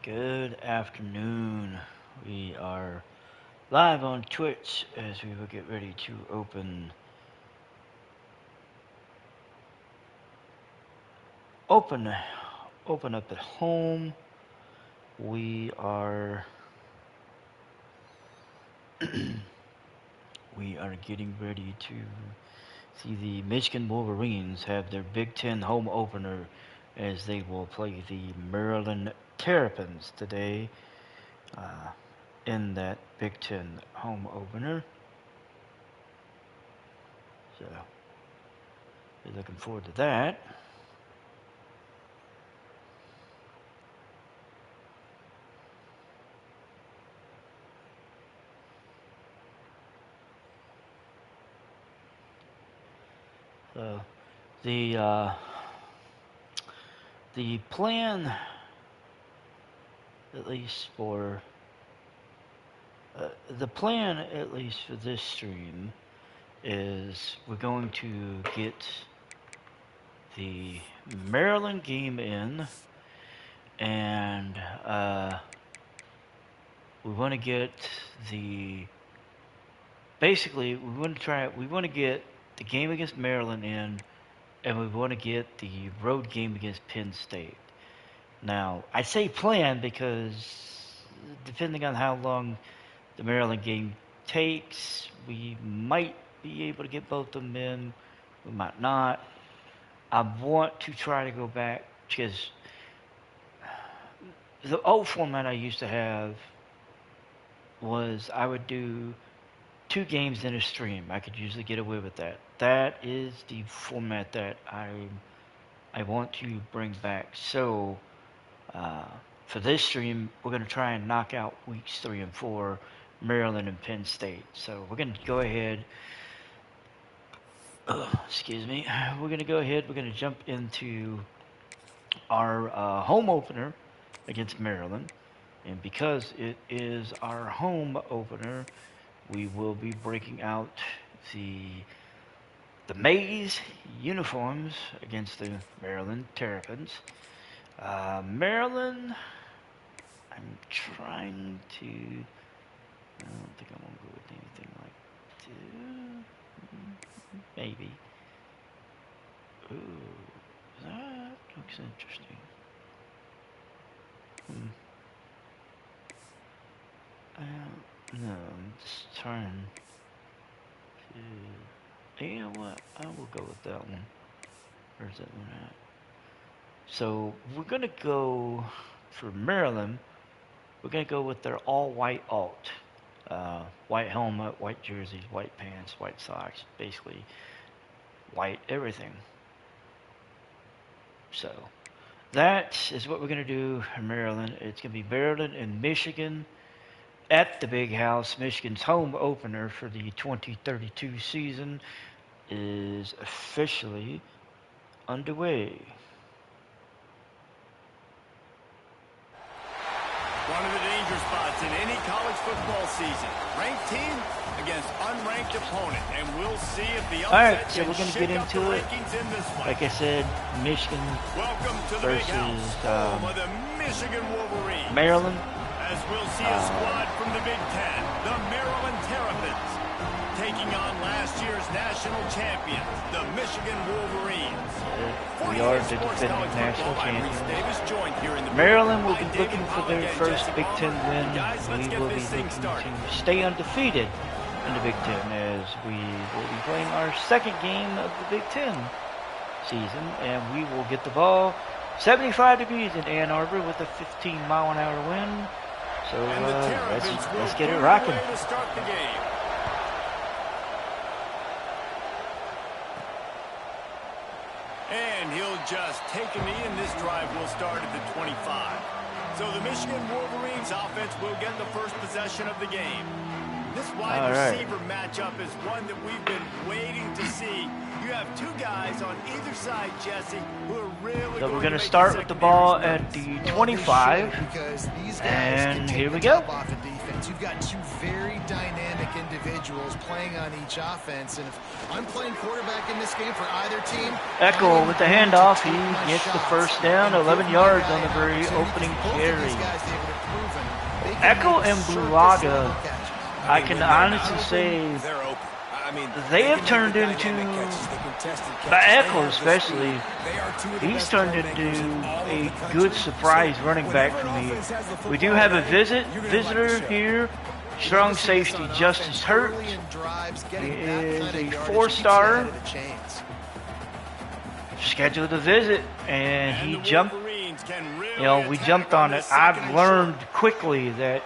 Good afternoon. We are live on Twitch as we will get ready to open up at home. We are we are getting ready to see the Michigan Wolverines have their Big Ten home opener as they will play the Maryland Terrapins today in that Big Ten home opener. So we're looking forward to that. So the plan, at least for this stream, is we're going to get the Maryland game in, and we want to get we want to get the game against Maryland in, and we want to get the road game against Penn State. Now, I say plan because depending on how long the Maryland game takes, we might be able to get both of them in, we might not. I want to try to go back because the old format I used to have was I would do 2 games in a stream. I could usually get away with that. That is the format that I want to bring back. So for this stream, we're going to try and knock out weeks 3 and 4, Maryland and Penn State. So we're going to go ahead. Excuse me. We're going to go ahead. We're going to jump into our home opener against Maryland. And because it is our home opener, we will be breaking out the maize uniforms against the Maryland Terrapins. Maryland, I'm trying to. I don't think I'm gonna go with anything like that. Maybe. Ooh, that looks interesting. No, I'm just trying to. You know what? I will go with that one. Where's that one at? So we're gonna go for Maryland. We're gonna go with their all-white alt, white helmet, white jerseys, white pants, white socks, basically white everything. So that is what we're gonna do in Maryland. It's gonna be Maryland and Michigan at the Big House. Michigan's home opener for the 2032 season is officially underway. One of the danger spots in any college football season. Ranked team against unranked opponent. And we'll see if the upset Alright, so we're going to get into it. Like I said, Michigan versus of the Michigan Wolverines. Maryland. As we'll see a squad from the Big Ten, the Maryland Terrapins, taking on last year's national champions, the Michigan Wolverines. We are the defending national champions. Maryland will be looking for their first Big Ten win. We will be looking to stay undefeated in the Big Ten as we will be playing our second game of the Big Ten season, and we will get the ball 75 degrees in Ann Arbor with a 15-mile-an-hour wind. So let's get it rocking. And he'll just take a knee, and this drive will start at the 25. So the Michigan Wolverines offense will get the first possession of the game. This wide receiver matchup is one that we've been waiting to see. You have 2 guys on either side, Jesse, who are really. So we're going to start with the ball at the 25, and here we go. You've got 2 very dynamic individuals. individuals playing on each offense. And if I'm playing quarterback in this game for either team, Eckel with the handoff. He gets the first down, 11 yards on the very opening carry. Eckel and Bulaga, I can honestly say, they have turned into, Eckel especially, he's turned into a good surprise running back for me. We do have a visitor here. Strong safety Justice Hurt. He is a 4-star. Scheduled a visit, and he jumped. You know, we jumped on it. I've learned quickly that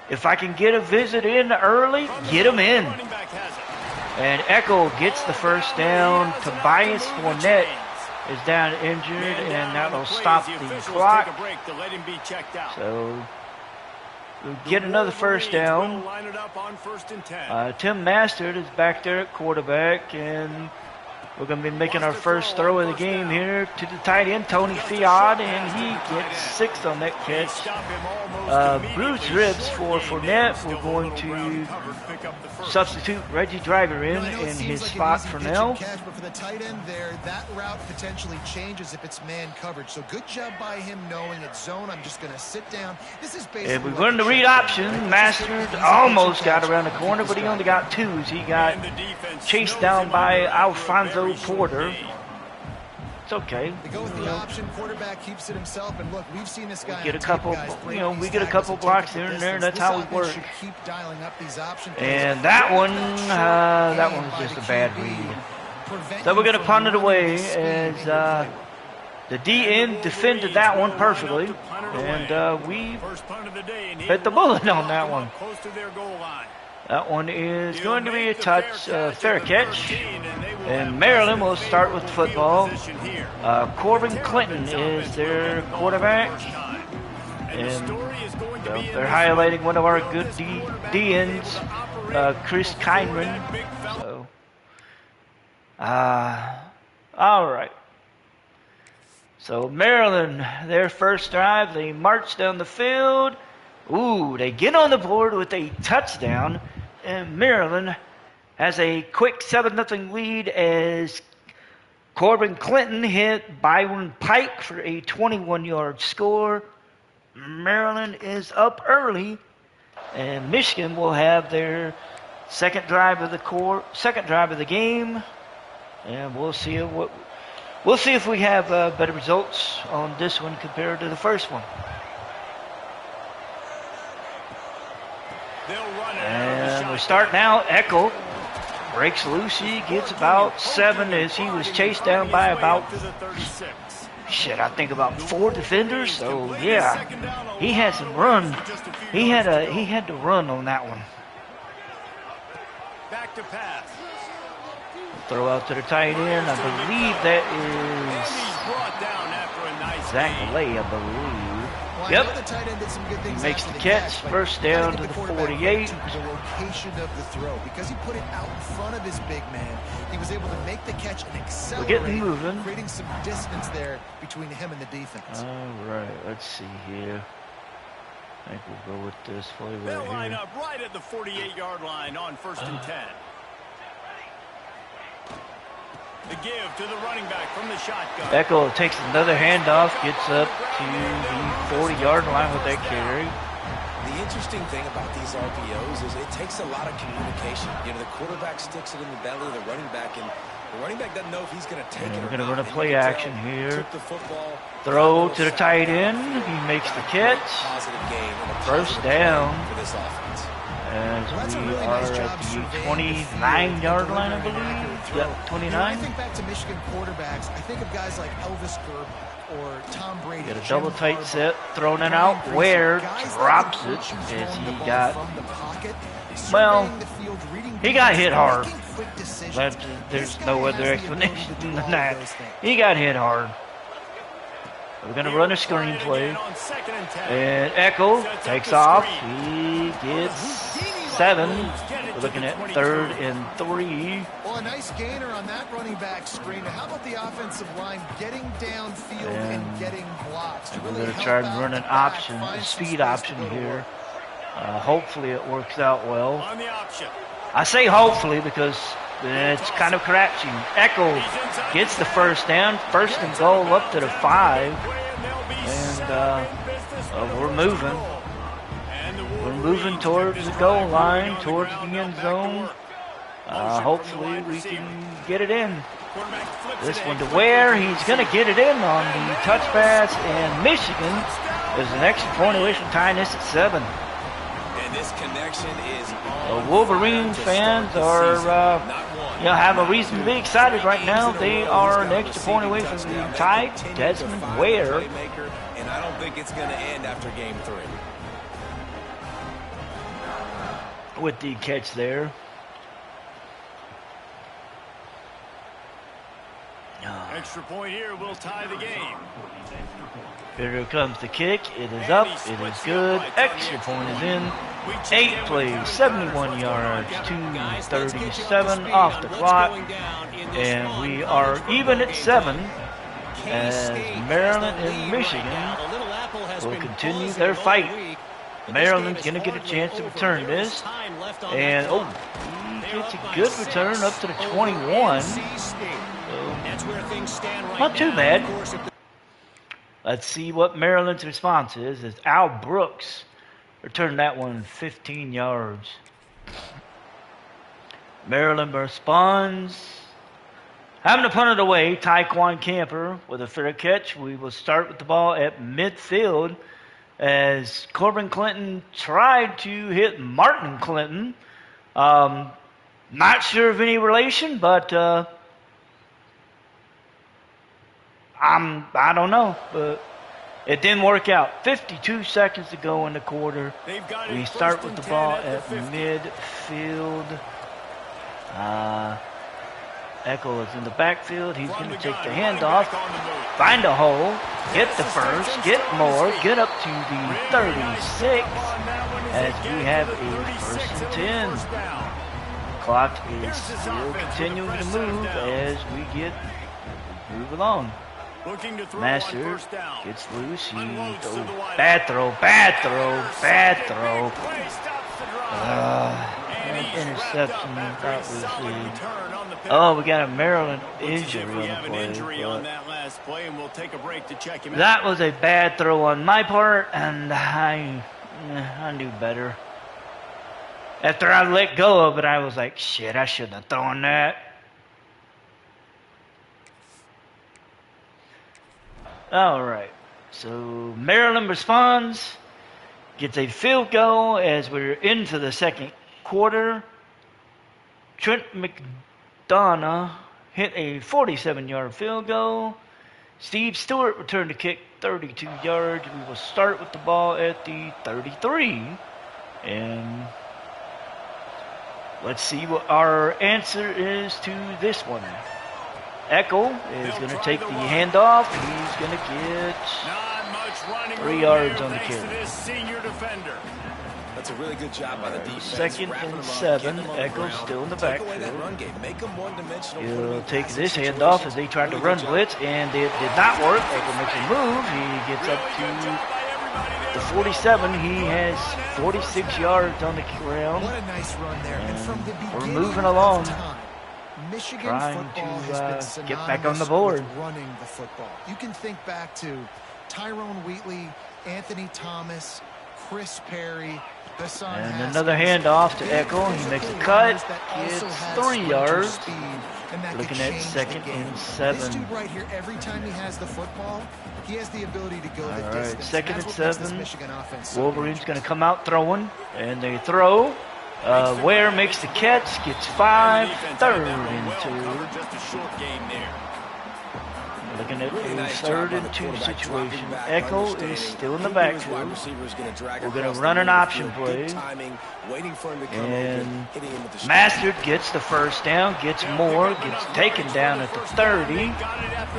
if I can get a visit in early, get him in. And Eckel gets the first down. Tobias Fournette is down injured, and that'll stop the clock. So we'll get another first down. Tim Mastert is back there at quarterback, and we're going to be making our first throw of the game here to the tight end, Tony Fiat, and he gets 6 on that catch. Bruce ribs for Fournette. We're going to substitute Reggie Driver in his spot for now. But for the tight end there, that route potentially changes if it's man coverage. So good job by him knowing it's zone. I'm just going to sit down. This is basically. And we run the read option. Mastert almost got around the corner, but he only got 2s. He got chased down by Alfonso Porter. It's okay. They go with the option. Quarterback keeps it himself, and look, we've seen this guy. We get a couple, we get a couple blocks here and there, and that's how we work. And that one was just a bad read. So we're gonna punt it away as the DN defended that one perfectly, and we hit the bullet on that one. That one is going to be a touch, fair catch. And Maryland will start with football. Corbin Clinton is their quarterback. And they're highlighting one of our good DNs, Chris Kindren. So, all right. So Maryland, their first drive, they march down the field. Ooh, they get on the board with a touchdown. And Maryland has a quick 7-0 lead as Corbin Clinton hit Byron Pike for a 21-yard score. Maryland is up early, and Michigan will have their second drive of the game, and we'll see if we have better results on this one compared to the first one. And we're starting out. Eckel breaks loose. He gets about 7 as he was chased down by about, I think about 4 defenders. So yeah, he had some run. He had to run on that one. Back to pass. Throw out to the tight end. I believe that is Zach Lay, I believe. Yep. He makes the catch. First down to the 48. The location of the throw, because he put it out in front of his big man, he was able to make the catch and accelerate, we're getting moving, creating some distance there between him and the defense. All right, let's see here. I think we'll go with this play right They'll line here. up right at the 48-yard line on 1st and 10. The give to the running back from the shotgun. Eckel takes another handoff, gets up to the 40-yard line with that carry. The interesting thing about these RPOs is it takes a lot of communication. You know, the quarterback sticks it in the belly of the running back, and the running back doesn't know if he's going to take it or not. We're going to run a play action here. The football, throw to the tight end. He makes the catch. First down. For this offense. As we are at the 29-yard line, I believe. Yep, 29. I think back to Michigan quarterbacks. I think of guys like Elvis Gerbach or Tom Brady. Get a double tight set, thrown it out. Ware drops it as he got. Well, he got hit hard. But there's no other explanation than that. He got hit hard. We're going to run a screen play. And Eckel takes off. He gets 7. We're looking at 3rd and 3. Well, a nice gainer on that running back screen. How about the offensive line getting downfield and getting blocks? We're going to try and run an option, a speed option here. Hopefully it works out well. On the option. I say hopefully because it's kind of crapshoot. Echo gets the first down, first and goal up to the 5, and we're moving. We're moving towards the goal line, towards the end zone. Hopefully we can get it in. This one to Ware. He's going to get it in on the touch pass, and Michigan is an extra point away from tying this at 7. And this connection is the Wolverine fans are, have a reason to be excited right now. They are an extra point away from the tie. Desmond Ware. And I don't think it's going to end after game 3. With the catch there. Extra point here will tie the game. Here comes the kick. It is up. It is good. Extra point is in. 8 plays, 71 yards, 2:37 off the clock. And we are even at 7 as Maryland and Michigan will continue their fight. Maryland's going to get a chance to return this. And, he gets a good return up to the 21. Not too bad. Let's see what Maryland's response is. As Al Brooks returned that one 15 yards. Maryland responds. Having to punt it away, Tyquan Camper with a fair catch. We will start with the ball at midfield as Corbin Clinton tried to hit Martin Clinton. Not sure of any relation, but I don't know, but it didn't work out. 52 seconds to go in the quarter. We start with the ball at midfield. Echo is in the backfield. He's going to take the handoff, find a hole, get the first, get more, get up to the 36 as we have a first and 10. Clock is still continuing to move as we move along. Master gets loose. He throws. Bad throw. Interception. That was we got a Maryland injury on the play. That was a bad throw on my part, and I knew better. After I let go of it, I was like, shit, I shouldn't have thrown that. All right, so Maryland responds, gets a field goal as we're into the second quarter. Trent McDonough hit a 47-yard field goal. Steve Stewart returned to kick 32 yards. We will start with the ball at the 33. And let's see what our answer is to this one. Echo is going to take the handoff. He's going to get 3 yards on the carry. That's a really good job by the defense. Second and 7. Echo still in the backfield. He'll take this handoff as they tried to run blitz, and it did not work. Echo makes a move. He gets up to the 47. He has 46 yards on the ground. What a nice run there. And from the beginning, we're moving along. Michigan trying football to has been get back on the board. Running the football. You can think back to Tyrone Wheatley, Anthony Thomas, Chris Perry. And another handoff to Echo. He makes a cut. Gets 3 yards. Looking at second and 7. This dude right here, every time he has the football, he has the ability to go the distance. Second and 7. Wolverines going to come out throwing, and they throw. Ware makes the catch, gets 5, 3rd and 2. Just a short game there. Looking at a 3rd and 2 situation. Echo is still in the backfield. We're going to run an option play. And Master gets the first down, gets more, gets taken down at the 30.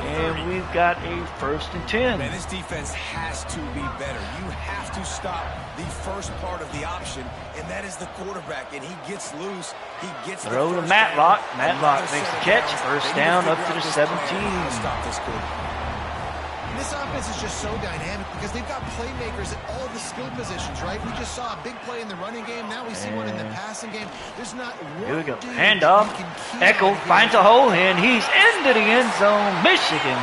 And we've got a 1st and 10. Man, this defense has to be better. You have to stop the first part of the option, and that is the quarterback. And he gets loose. He gets the throw to Matlock. Matlock makes the catch. First down up to the 17. This This offense is just so dynamic because they've got playmakers at all the skill positions, right? We just saw a big play in the running game. Now we see one in the passing game. There's not one. Here we go. Handoff. Echo finds a hole, and he's into the end zone. Michigan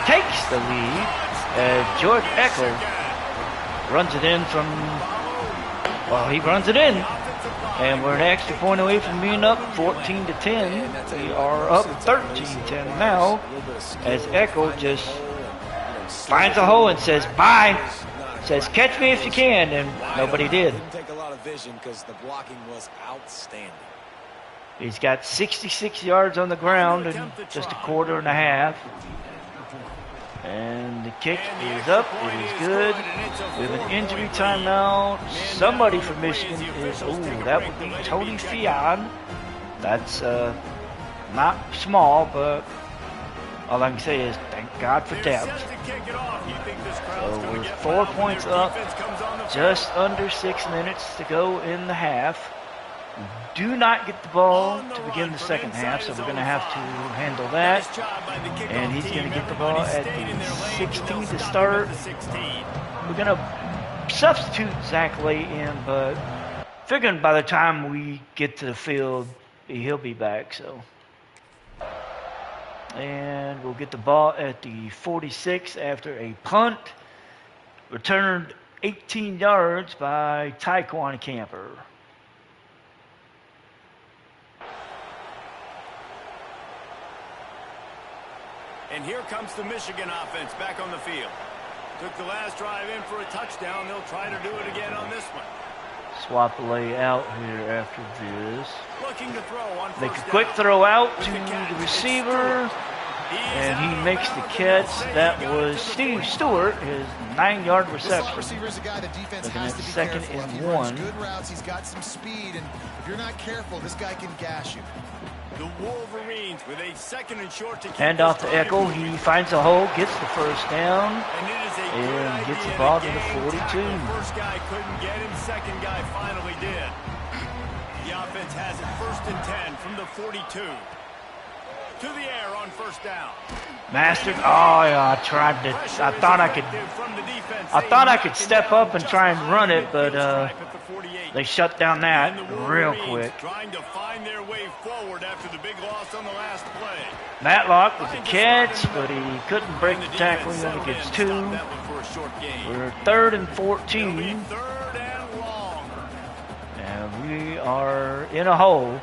takes the lead as George Echo runs it in from, well, he runs it in. And we're an extra point away from being up 14-10. We are up 13-10 now as Echo just finds a hole and says, bye. Says, catch me if you can, and nobody did. Didn't take a lot of vision because the blocking was outstanding. He's got 66 yards on the ground in just a quarter and a half. And the kick is up. It is good. We have an injury timeout. Somebody from Michigan is, that would be Tony Fion. That's not small, but all I can say is thank God for depth. So we're 4 points up. Just under 6 minutes to go in the half. We do not get the ball to begin the second half, so we're going to have to handle that. And he's going to get the ball at the 16 to start. We're going to substitute Zach Lay in, but figuring by the time we get to the field, he'll be back. So, and we'll get the ball at the 46 after a punt. Returned 18 yards by Taekwon Camper. And here comes the Michigan offense back on the field. Took the last drive in for a touchdown. They'll try to do it again on this one. Swap the lay out here after this. Looking to throw on Make first a quick down. throw out to the receiver. And he makes the catch. That was Steve Stewart, his 9-yard reception. Receiver's a guy the defense Looking has at to be second careful of. and He runs 1. good routes. He's got some speed, and if you're not careful, this guy can gash you. The Wolverines with a second and short to Hand off to Eckel. He finds a hole, gets the first down, and gets the ball to the 42. First guy couldn't get him, second guy finally did. The offense has it 1st and 10 from the 42. To the air on first down. Mastered. Oh yeah, I thought I could step up and try and run it, but they shut down that real quick. Trying to find their way forward after the big loss on the last play. Matlock with the catch, but he couldn't break the tackle. He only gets 2. We're 3rd and 14. Third and long. And we are in a hole.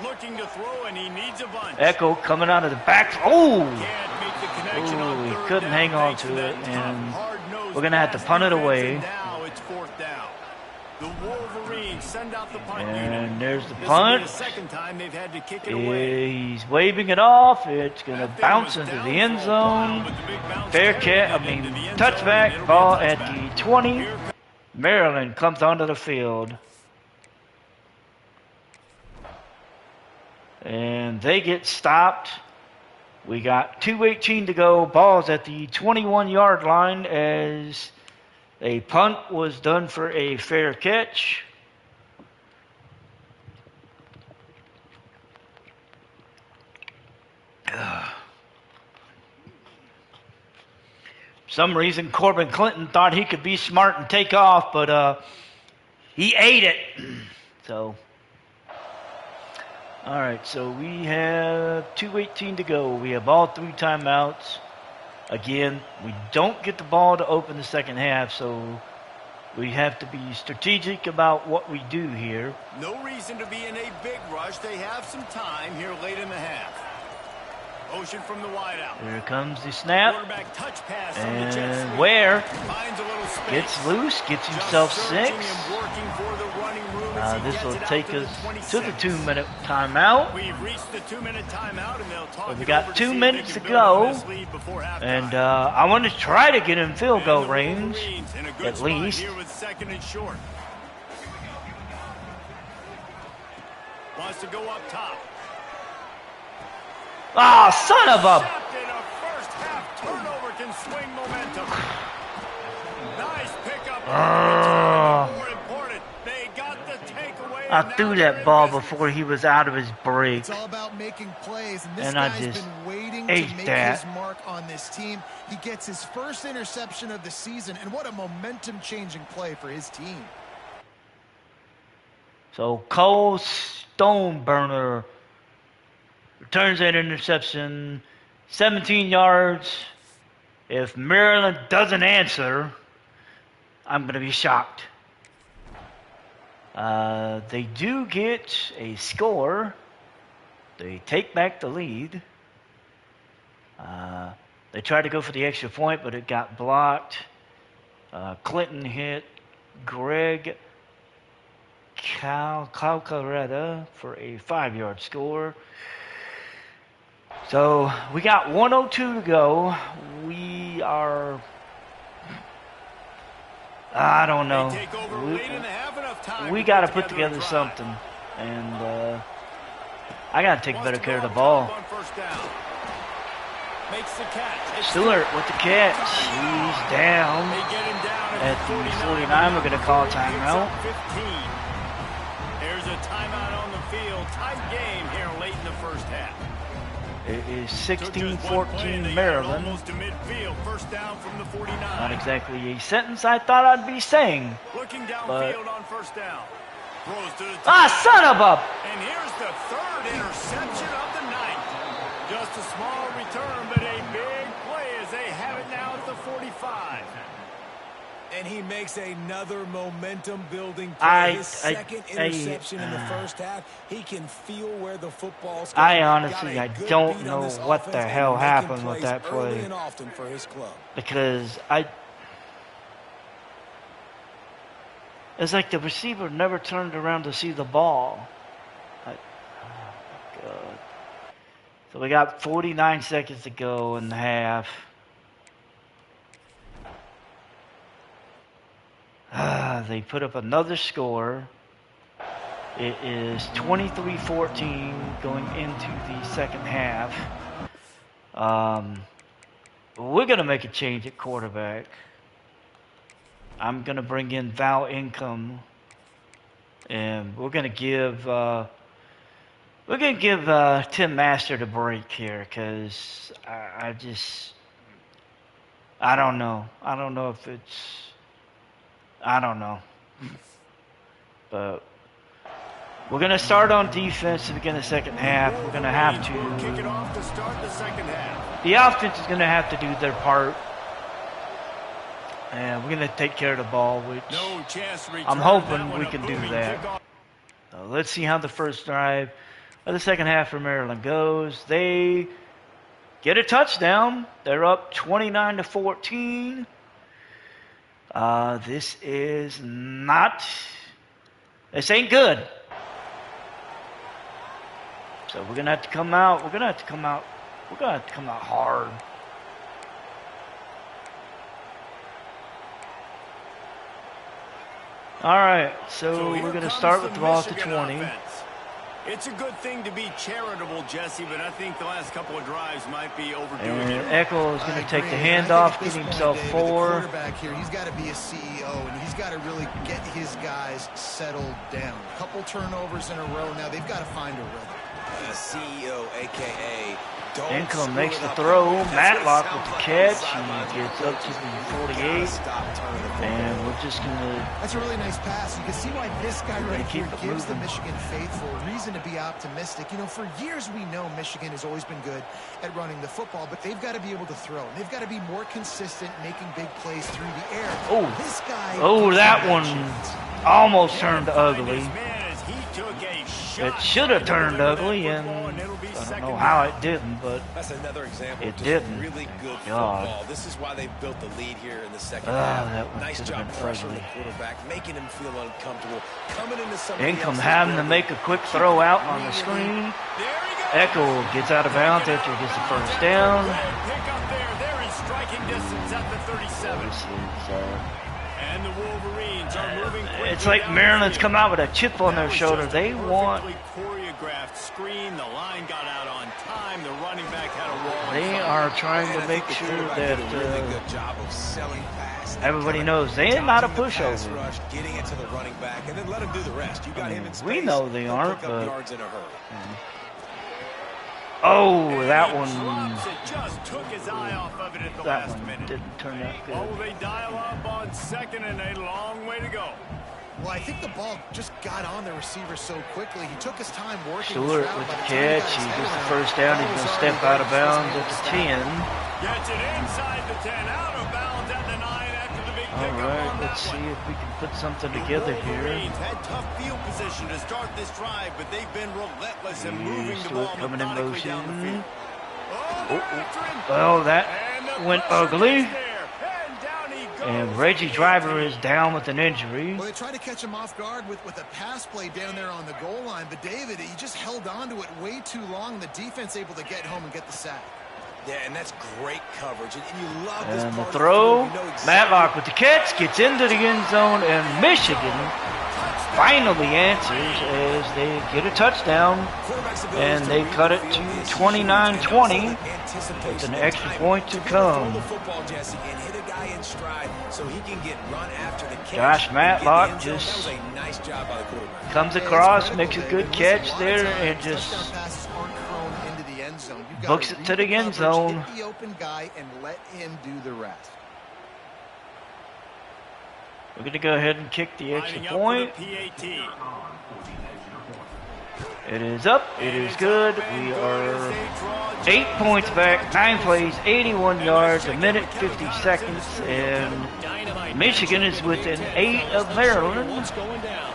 Looking to throw, and he needs a bunch. Echo coming out of the back. Oh! Can't make the connection on He third couldn't down, hang on thanks to that it, tough, and hard-nosed we're going to have to pass punt it defense, away. and now it's 4th down. The Wolverines send out the punt unit. And there's the This punt. is the second time they've had to kick it away. He's waving it off. It's going to That thing bounce was into down the for end a while, zone. but the big bounce Fair carried catch. it into the end zone, and Touchback. it'll Ball be a at touchdown. the 20. Here Maryland comes onto the field. And they get stopped. We got 2:18 to go. Ball's at the 21-yard line as a punt was done for a fair catch. For some reason, Corbin Clinton thought he could be smart and take off, but he ate it. So, all right, so we have 2:18 to go. We have all 3 timeouts. Again, we don't get the ball to open the second half, so we have to be strategic about what we do here. No reason to be in a big rush. They have some time here late in the half. Motion from the wideout. Here comes the snap. Quarterback touch pass on the jet And sweep. Ware Finds a little space. gets loose, gets himself Just 6. searching and working for the running room as he This gets will it out take to the us 26. to the 2-minute timeout. We've reached the 2-minute timeout, and they'll talk We it got over 2 see if minutes they to can build on go. this lead before halftime. And I want to try to get in field goal And the range, Wolverines in a good at spot least. here with 2nd and short. Wants to go up top. Ah, son of a... Sapped in a first half turnover can swing momentum. Nice pickup. More important, they got the takeaway I threw that ball before he was out of his break. It's all about making plays, and this And I guy's just been waiting to ate make that. his mark on this team. He gets his first interception of the season, and what a momentum-changing play for his team. So Cole Stoneburner returns that interception, 17 yards. If Maryland doesn't answer, I'm going to be shocked. They do get a score. They take back the lead. They tried to go for the extra point, but it got blocked. Clinton hit Greg Calcaretta for a 5-yard score. So we got 1:02 to go. We are... I don't know. We got to put together something. And I got to take better care of the ball. Stewart with the catch. He's down at the 49. We're going to call a timeout. There's a timeout on the field. Tight game here late in the first half. It is 16-14 Maryland. Almost to midfield. First down from the 49. Not exactly a sentence I thought I'd be saying. Looking downfield on first down. Throws to the son of a... And here's the third interception of the night. Just a small return, but a big play as they have it now at the 45. And he makes another momentum-building play. His second interception in the first half. He can feel where the football's going. I honestly, I don't know what the hell happened with that play. And often for his club. Because it's like the receiver never turned around to see the ball. Oh, my God. So we got 49 seconds to go in the half. They put up another score. It is 23-14 going into the second half. We're going to make a change at quarterback. I'm going to bring in Val Income. And we're going to give Tim Master the break here, because I don't know. I don't know if it's... I don't know. But we're going to start on defense to begin the second half. We're going to have to... Kick it off to start the second half. The offense is going to have to do their part. And we're going to take care of the ball, which I'm hoping we can do that. So let's see how the first drive of the second half for Maryland goes. They get a touchdown. They're up 29-14. This ain't good. So we're gonna have to come out. We're gonna have to come out hard. All right, so we're gonna start with the ball at the 20. Offense. It's a good thing to be charitable, Jesse, but I think the last couple of drives might be overdoing it. Eckel is going to take the handoff, get himself 4. The quarterback here, he's got to be a CEO, and he's got to really get his guys settled down. A couple turnovers in a row now. They've got to find a rhythm. CEO, a.k.a. Income makes the throw. Matlock with the catch. He gets up to the 48. And we're just going to... That's a really nice pass. You can see why this guy right here gives the Michigan faithful reason to be optimistic. You know, for years we know Michigan has always been good at running the football, but they've got to be able to throw. They've got to be more consistent making big plays through the air. Oh, this guy... Oh, that one almost turned ugly. It should have turned ugly, and I don't know how it didn't, but that's another example. It didn't. Really good God. football. This is why they built the lead here in the second half. That one Nice could job have been pressuring ugly. the quarterback, making him feel uncomfortable. Coming into some Income having to make a quick throw out on the screen. Echo gets out of bounds after he gets the first down. Pick up there. They're in striking distance at the 37. This is And the Wolverines are moving quickly. It's like Maryland's come out with a chip on their shoulder. They want. Choreographed screen. The line got out on time. The running back had a wall. They are trying to make sure that everybody knows they are not a pushover. Getting into the running back and then let him do the rest. You got him in space. We know they aren't, but yards in a hurry. oh, that one. Just took his eye off of it at the That last one minute. didn't turn out good. Oh, they dial up on second and a long way to go. Well, I think the ball just got on the receiver so quickly. He took his time working. Stewart with the catch. He gets the first down. He's going to step out of bounds at the 10. Gets it inside the 10, out of bounds at the 9 after the big All pickup right, on let's that see one. if we can put something The together here. Wolverines had tough field position to start this drive, but they've been relentless in moving the Stewart ball coming in methodically down the motion. field. Oh, Well, that and the went pressure ugly. gets there, and down he goes. And Reggie Driver is down with an injury. Well, they tried to catch him off guard with a pass play down there on the goal line, but David, he just held on to it way too long. The defense able to get home and get the sack. Yeah, and that's great coverage. And you love this And the part throw. of the field. You know exactly Matlock with the catch, gets into the end zone, and Michigan finally answers as they get a touchdown. And they cut it to 29-20 with an extra point to come. Josh Matlock just comes across, makes a good catch there, and just books it to the end zone. Hit the open guy and let him do the rest. We're going to go ahead and kick the extra point. It is up. It is good. We are 8 points back, 9 plays, 81 yards, a minute 50 seconds, and Michigan is within 8 of Maryland. What's going down?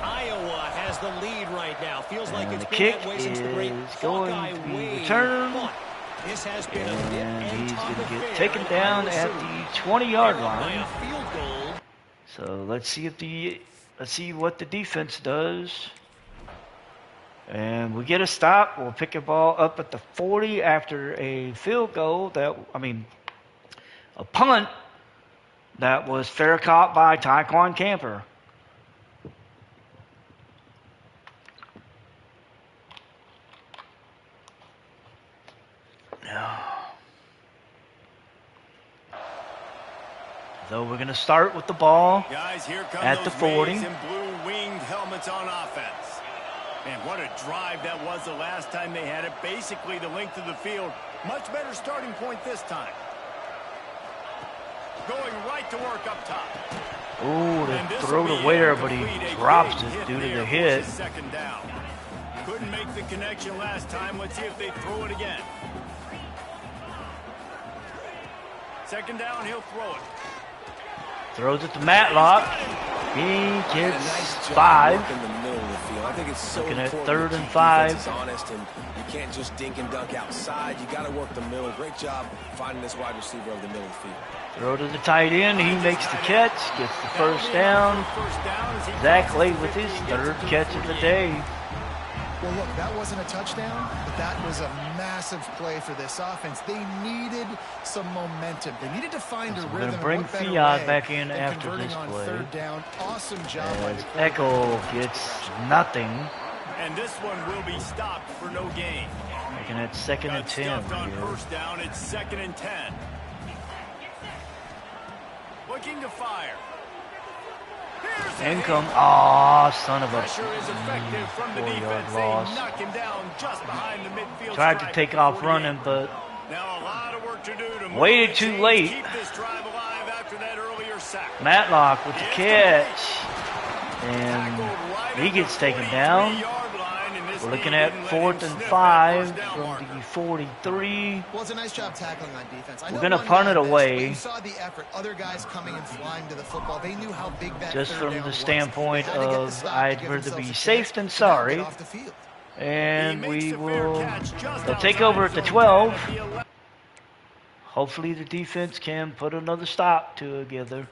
Iowa has the lead right now. Feels like And it's the been kick that way since the great is going Hawkeye to be wave. returned. But this has been a nip And and he's tuck going to get affair taken by down Iowa at City. the 20-yard They're up by line. a field goal. So let's see what the defense does. And we get a stop. We'll pick a ball up at the 40 after a field goal. A punt that was fair caught by Tyquan Camper. So we're going to start with the ball Guys, here come at the 40. And blue winged helmets on offense. Man, what a drive that was the last time they had it. Basically the length of the field. Much better starting point this time. Going right to work up top. Ooh, And the this throw will to be Ware, able but to he complete a drops big it due to there the for hit. his second down. Couldn't make the connection last time. Let's see if they throw it again. Second down, he'll throw it. Throws it to Matlock. He gets 5. In the middle of the field. I think it's so Looking at important 3rd to and keep 5. defenses honest, and you can't just dink and dunk outside. You got to work the middle. Great job finding this wide receiver over the middle of the field. Throw to the tight end. He makes the catch. Gets the first down. Zach Lay with his 3rd catch of the day. Well, look, that wasn't a touchdown, but that was a massive play for this offense. They needed some momentum. They needed to find a So we're rhythm. gonna bring and what better Fiat way back in than after converting this on play. 3rd down. Awesome job by the As quarterback. Echo gets nothing. And this one will be stopped for no gain. Looking at 2nd and Got 10. stuffed on here. first down. It's 2nd and 10. Looking to fire. Here's a Income. hit. Aw, son of a Pressure is effective from the 4-yard defense. loss. They knock him down just behind the midfield. Tried to stripe take at off 48. running, but Now a lot of work to do to move waited the too chains, late. Keep this drive alive after that earlier sack. Matlock with the Here's catch. Tackled And right he at gets the taken 43-yard down. line, and this We're looking lead at didn't let 4th him and sniff that 5 first down from marker. the 43. Well, it's a nice job tackling on defense. I We're know gonna one punt guy it missed, away. but you saw the effort. Other guys coming and flying to the football. They knew how big that Just 3rd from down the was. standpoint They had to get the of stop to I'd give rather themselves be a safe chance than to not sorry. get off the field. And He we makes a fair will catch just they'll take outside over at the zone 12. 10 at the 11. Hopefully the defense can put another stop together.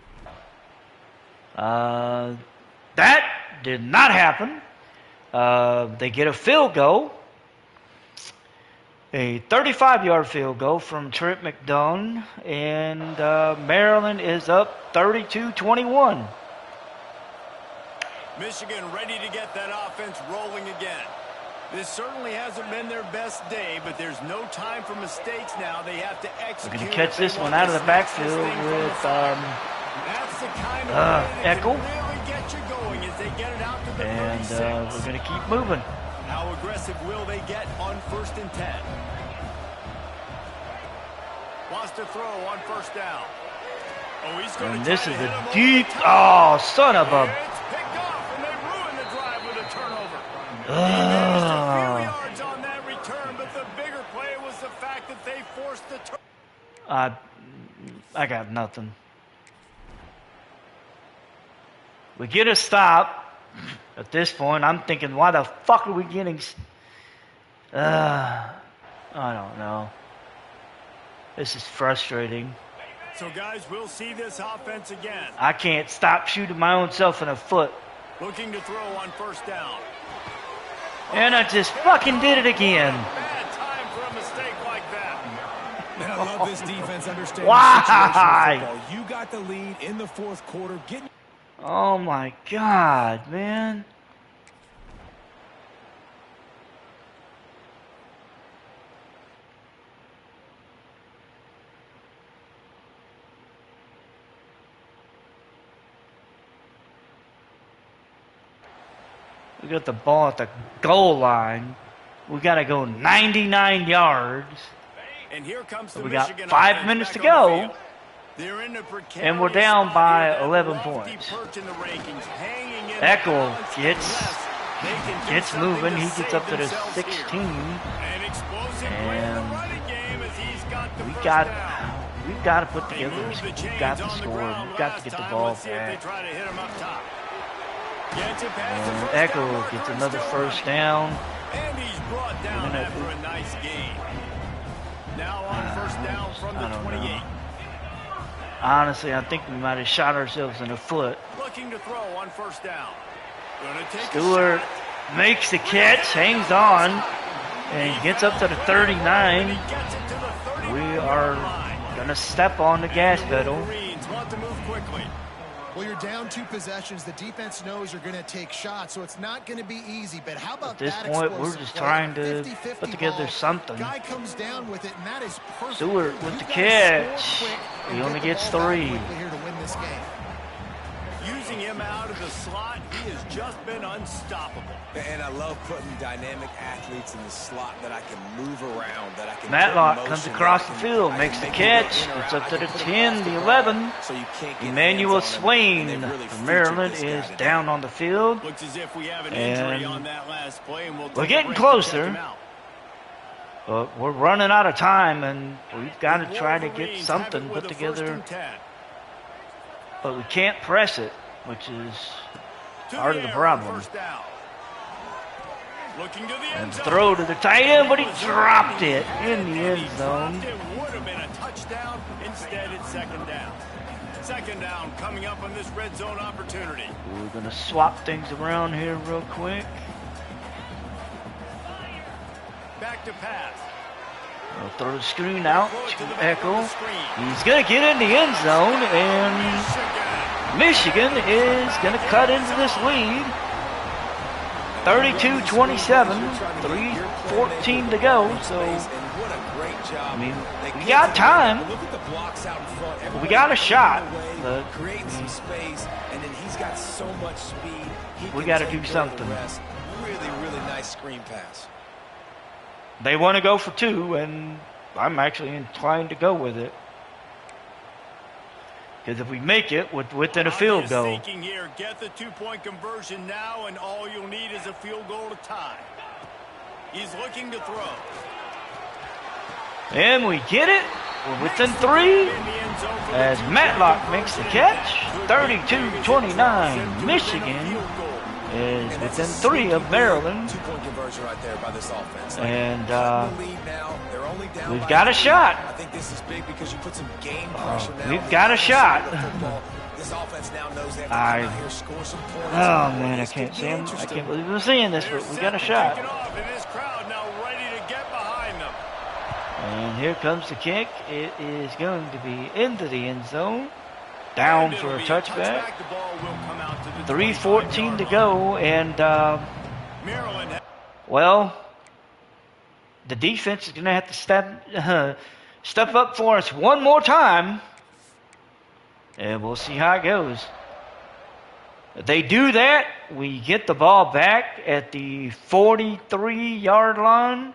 That did not happen. They get a field goal. A 35-yard field goal from Trent McDonough, and Maryland is up 32-21. Michigan ready to get that offense rolling again. This certainly hasn't been their best day, but there's no time for mistakes now. They have to execute. We're going to catch this one out of the backfield with That's the kind of Eckel. Really get you going as they get it out to the And 36. we're going to keep moving. How aggressive will they get on 1st and 10? Wants to throw on 1st down. Oh, he's going And to this is hit a him deep, over the top. son of a... It's picked off, and they ruin the drive with a turnover. He managed a few yards on that return, but the bigger play was the fact that they forced the turn. I got nothing. We get a stop. At this point, I'm thinking, why the fuck are we getting... I don't know. This is frustrating. So, guys, we'll see this offense again. I can't stop shooting my own self in the foot. Looking to throw on 1st down. And I just fucking did it again. Bad time for a mistake like that. Man, I love this defense understanding Why? the situation of football. You got the lead in the 4th quarter. Oh my God, man. We got the ball at the goal line. We got to go 99 yards. And here comes the We got Michigan 5 minutes to go. And we're down by 11 points. Eckel gets moving. He gets up to the 16. And we've got to put together. We've got to score. We've got to get the ball back. And Eckel gets another 1st down. And he's brought down after a nice gain. Now on 1st down from the 28. Honestly, I think we might have shot ourselves in the foot. Looking to throw on 1st down. Stewart makes the catch, hangs on, and gets up to the 39. We are going to step on the gas pedal. Want to move quickly. Well, you're down 2 possessions. The defense knows you're going to take shots, so it's not going to be easy. But how about at this that point, we're just trying to put together something. Guy comes down with it, and that is perfect. Stewart with the catch. He only gets 3. Here to win this game. Using him out of the slot, he has just been unstoppable. And I love putting dynamic athletes in the slot that I can move around, that I can. Matlock comes across the field, makes the catch. It's up to the 10, the 11. Emmanuel Swain from Maryland is down on the field. Looks as if we have an injury on that last play, and we're getting closer. But we're running out of time, and we've got to try to get something put together. But we can't press it, which is part of the problem. And throw to the tight end, but he dropped it in the end zone. It would have been a touchdown. Instead, it's 2nd down. 2nd down coming up on this red zone opportunity. We're going to swap things around here real quick. Back to pass. We'll throw the screen out to Eckel. He's going to get in the end zone, and Michigan is going to cut into this lead. 32-27, 3:14 to go. So, I mean, we got time. We got a shot, but we got to do something. Really nice screen pass. They want to go for 2, and I'm actually inclined to go with it. Because if we make it, within a field goal. Here, get the 2-point conversion now, and all you'll need is a field goal to tie. He's looking to throw. And we get it. We're within 3. As Matlock makes the catch. 32-29. Michigan is within 3 of Maryland. 2-point conversion right there by this offense. And we've got a shot. I think this is big because you put some game pressure now. We've got a shot. This offense now knows they have to I come out here, score some points. Oh man, I can't see him. I can't believe I'm seeing this, but we got a shot. And this crowd now ready to get behind them. And here comes the kick. It is going to be into the end zone. Down for a touchback. 3:14 to go, and well, the defense is going to have to step up for us one more time, and we'll see how it goes. If they do that, we get the ball back at the 43-yard line.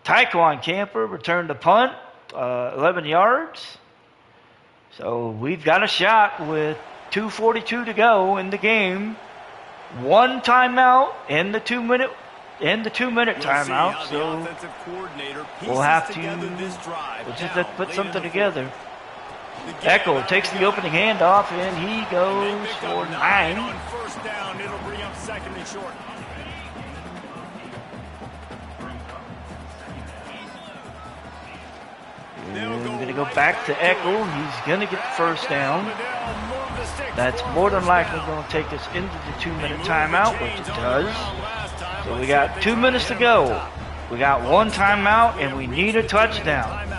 Taekwon Camper returned the punt, 11 yards. So we've got a shot with 2:42 to go in the game. One timeout and the 2-minute timeout. So we'll have to put something together. Echo takes the opening handoff and he goes for 9. On first down, it'll bring up second and short. I'm going to go back to Echo. He's going to get the first down. That's more than likely going to take us into the 2-minute timeout, which it does. So we got 2 minutes to go. We got one timeout, and we need a touchdown.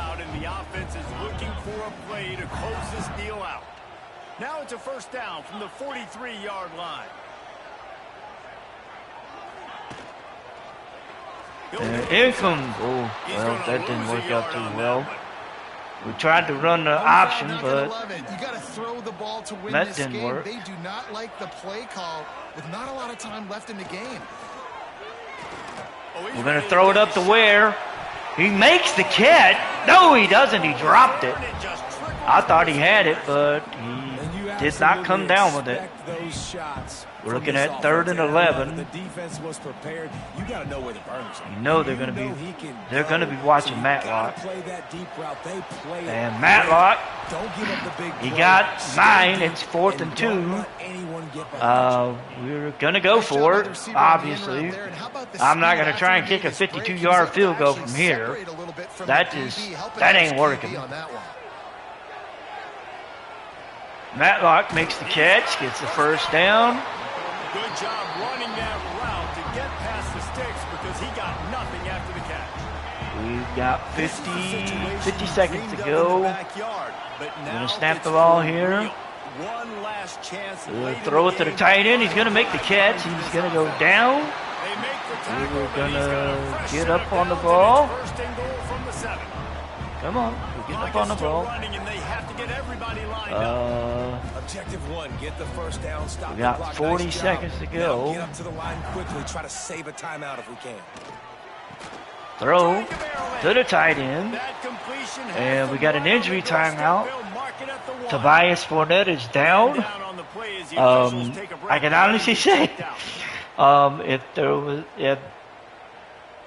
Now it's a first down from the 43-yard line. Income. Oh, well, that didn't work out too well. We tried to run the option, but that didn't work. They do not like the play call with not a lot of time left in the game. We're going to throw it up to Ware. He makes the catch. No, he doesn't. He dropped it. I thought he had it, but he did not come down with it. We're looking at 3rd and 11. The defense was prepared. You got to know where the burners are. You know they're going to be watching Matlock. And Matlock, he got 9. It's 4th and 2. We're going to go for it, obviously. I'm not going to try and kick a 52-yard field goal from here. That ain't working. Matlock makes the catch, gets the first down. Good job running that route to get past the sticks because he got nothing after the catch. We've got 50 seconds to go. We're going to snap the ball here. One last chance. We'll throw it to the tight end. He's going to make the catch. He's going to go down. We're going to get up on the ball. Come on. We're getting up on the ball. Objective 1, get the first down. Stop. We got 40 seconds to go. Get up to the line quickly. Try to save a timeout if we can. Throw to the tight end. And we got an injury timeout. Tobias Fournette is down. I can honestly say, if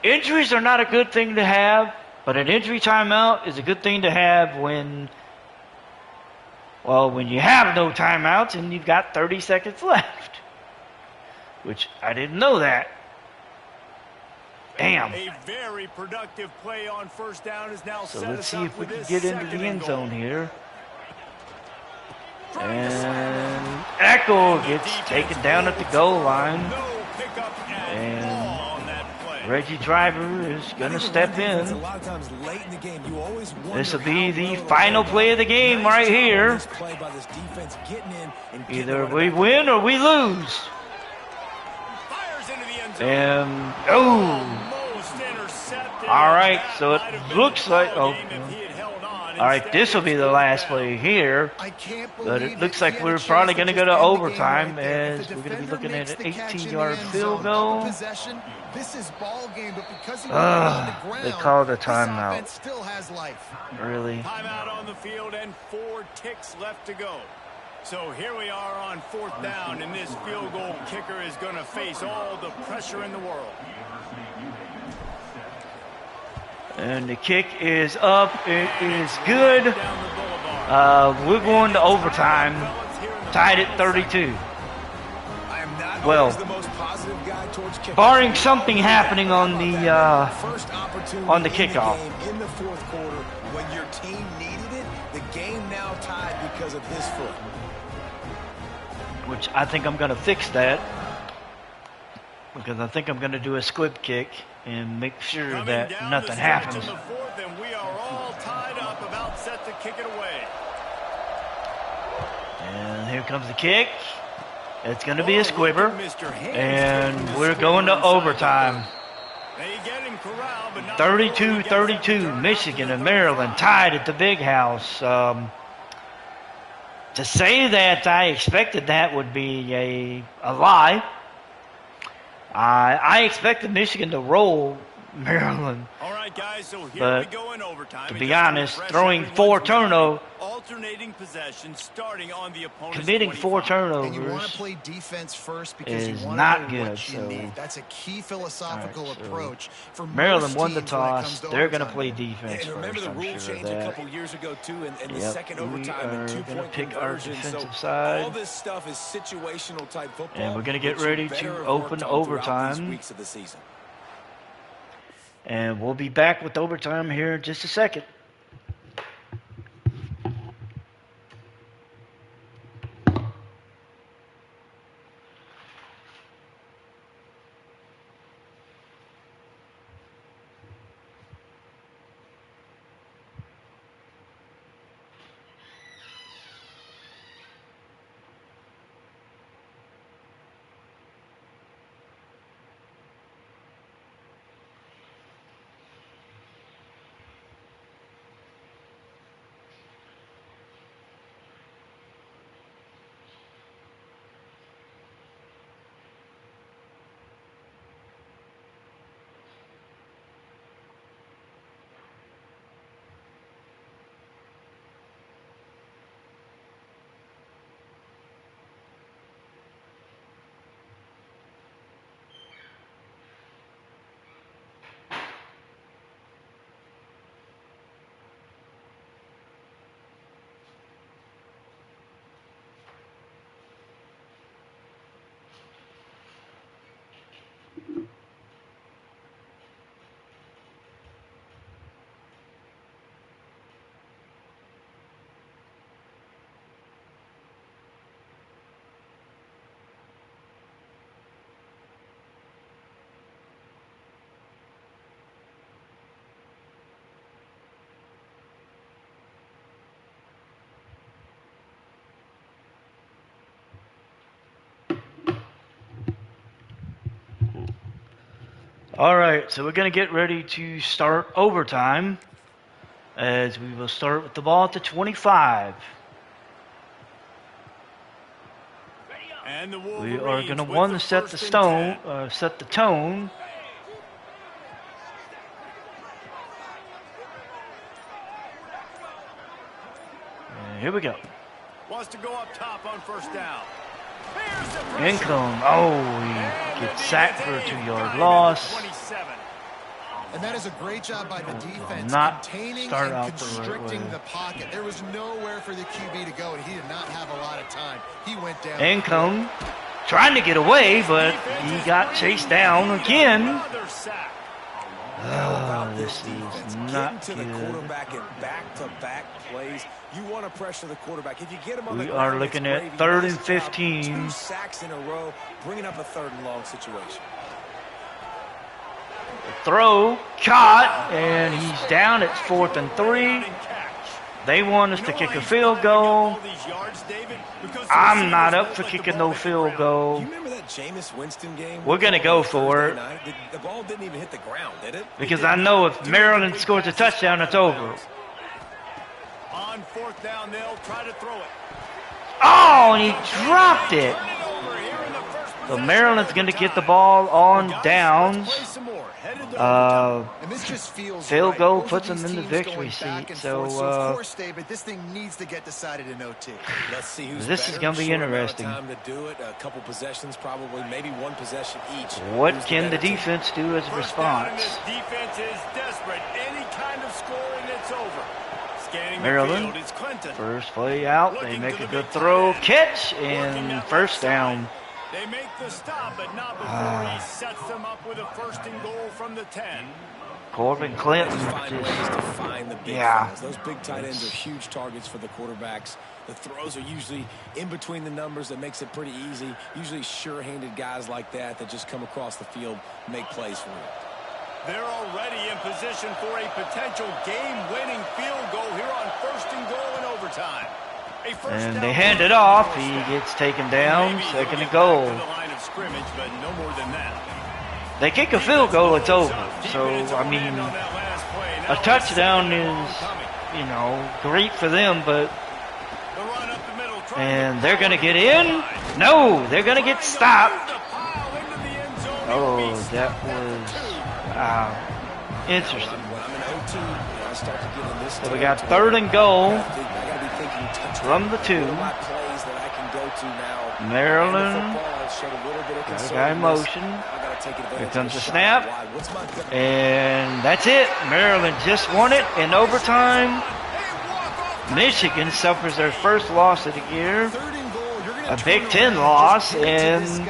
injuries are not a good thing to have, but an injury timeout is a good thing to have when you have no timeouts and you've got 30 seconds left. Which I didn't know that. Damn. A very productive play on first down is now so let's see if we can get into the end zone here. And Echo gets taken down at the goal line. And Reggie Driver is going to step in. This will be the final play of the game right here. Either we win or we lose. And, all right, so it looks like, all right, this will be the last play here, but it looks like we're probably going to go to overtime as we're going to be looking at an 18-yard field goal. They called a timeout. Really? Timeout on the field and 4 ticks left to go. So here we are on 4th down, and this field goal kicker is going to face all the pressure in the world. And the kick is up. It is good. We're going to overtime. Tied at 32. Well, barring something happening on the kickoff. In the 4th quarter, when your team needed it, the game now tied because of his foot. Which I think I'm going to fix that. Because I think I'm going to do a squib kick and make sure that nothing happens. kick it away. And here comes the kick. It's going to be a squibber. And we're going to overtime. 32-32, Michigan and Maryland tied at the Big House. To say that I expected that would be a lie. I expected Michigan to roll Maryland. All right, guys, so here but we go in overtime. To be honest, throwing 4 turnovers, alternating possession starting on the opponent's committing 4 turnovers, and you want to play defense first because is you want not to good. what you need. That's a key philosophical approach for Maryland most won the teams when it toss. comes to They're going to overtime. play defense And remember first. the rule I'm sure change of a that. couple years ago too, in the Yep, second we overtime are and going to 2-point pick our conversion. defensive So side. all this stuff is situational type football. And we're going to get ready which you to better have open worked on throughout overtime. these weeks of the season. And we'll be back with overtime here in just a second. All right, so we're going to get ready to start overtime as we will start with the ball at the 25. And the We are going to want to set the tone. And here we go. Wants to go up top on first down. Income. Oh, he gets sacked for a 2-yard loss. And that is a great job by the defense, Not containing start and out the constricting right way. the pocket. There was nowhere for the QB to go, and he did not have a lot of time. He went down. Income. Trying to get away, but he got chased down again. This is not to good. the quarterback in back-to-back plays. You want to pressure the quarterback. If you get him on We the are ground, looking it's at gravy. 3rd and Nice job. 15. 2 sacks in a row, bringing up a 3rd and long situation. Throw, caught, and he's down. It's 4th and 3. They want us to kick a field goal. I'm not up for kicking no field goal. You remember that Jameis Winston game? We're going to go for it. The ball didn't even hit the ground, did it? Because I know if Maryland scores a touchdown, it's over. On 4th down, they'll try to throw it. Oh, and he dropped it. So Maryland's going to get the ball on downs. And this just feels Field goal Both puts of them these in the teams victory going back seat. and So, forth. Of course, David, this thing needs to get decided in OT. Let's see who's this is better. going to be Short amount of interesting. time to do it. A couple possessions, probably, maybe 1 possession each. What Who's can the better team? defense do as a First down, and response? this defense is desperate. Any kind of score and it's over. Scanning the Maryland, field, it's Clinton. first play out. They Looking make to a the good big throw, tight end. catch, Working and that first left down. side. They make the stop, but not before he sets them up with a 1st and goal from the 10. Corbin Clinton. Just find ways to find the big Yeah. guys. Those big tight ends are huge targets for the quarterbacks. The throws are usually in between the numbers. That makes it pretty easy. Usually sure-handed guys like that just come across the field, make plays for you. They're already in position for a potential game-winning field goal here on 1st and goal in overtime. And they hand it off. He gets taken down. 2nd and goal. They kick a field goal, it's over. So, I mean, a touchdown is, you know, great for them, but... And they're going to get in? No, they're going to get stopped. Oh, that was interesting. So we got 3rd and goal from the 2. Maryland got a guy in motion. Here comes the snap. And that's it. Maryland just won it in overtime. Michigan suffers their first loss of the year. A Big Ten loss. And,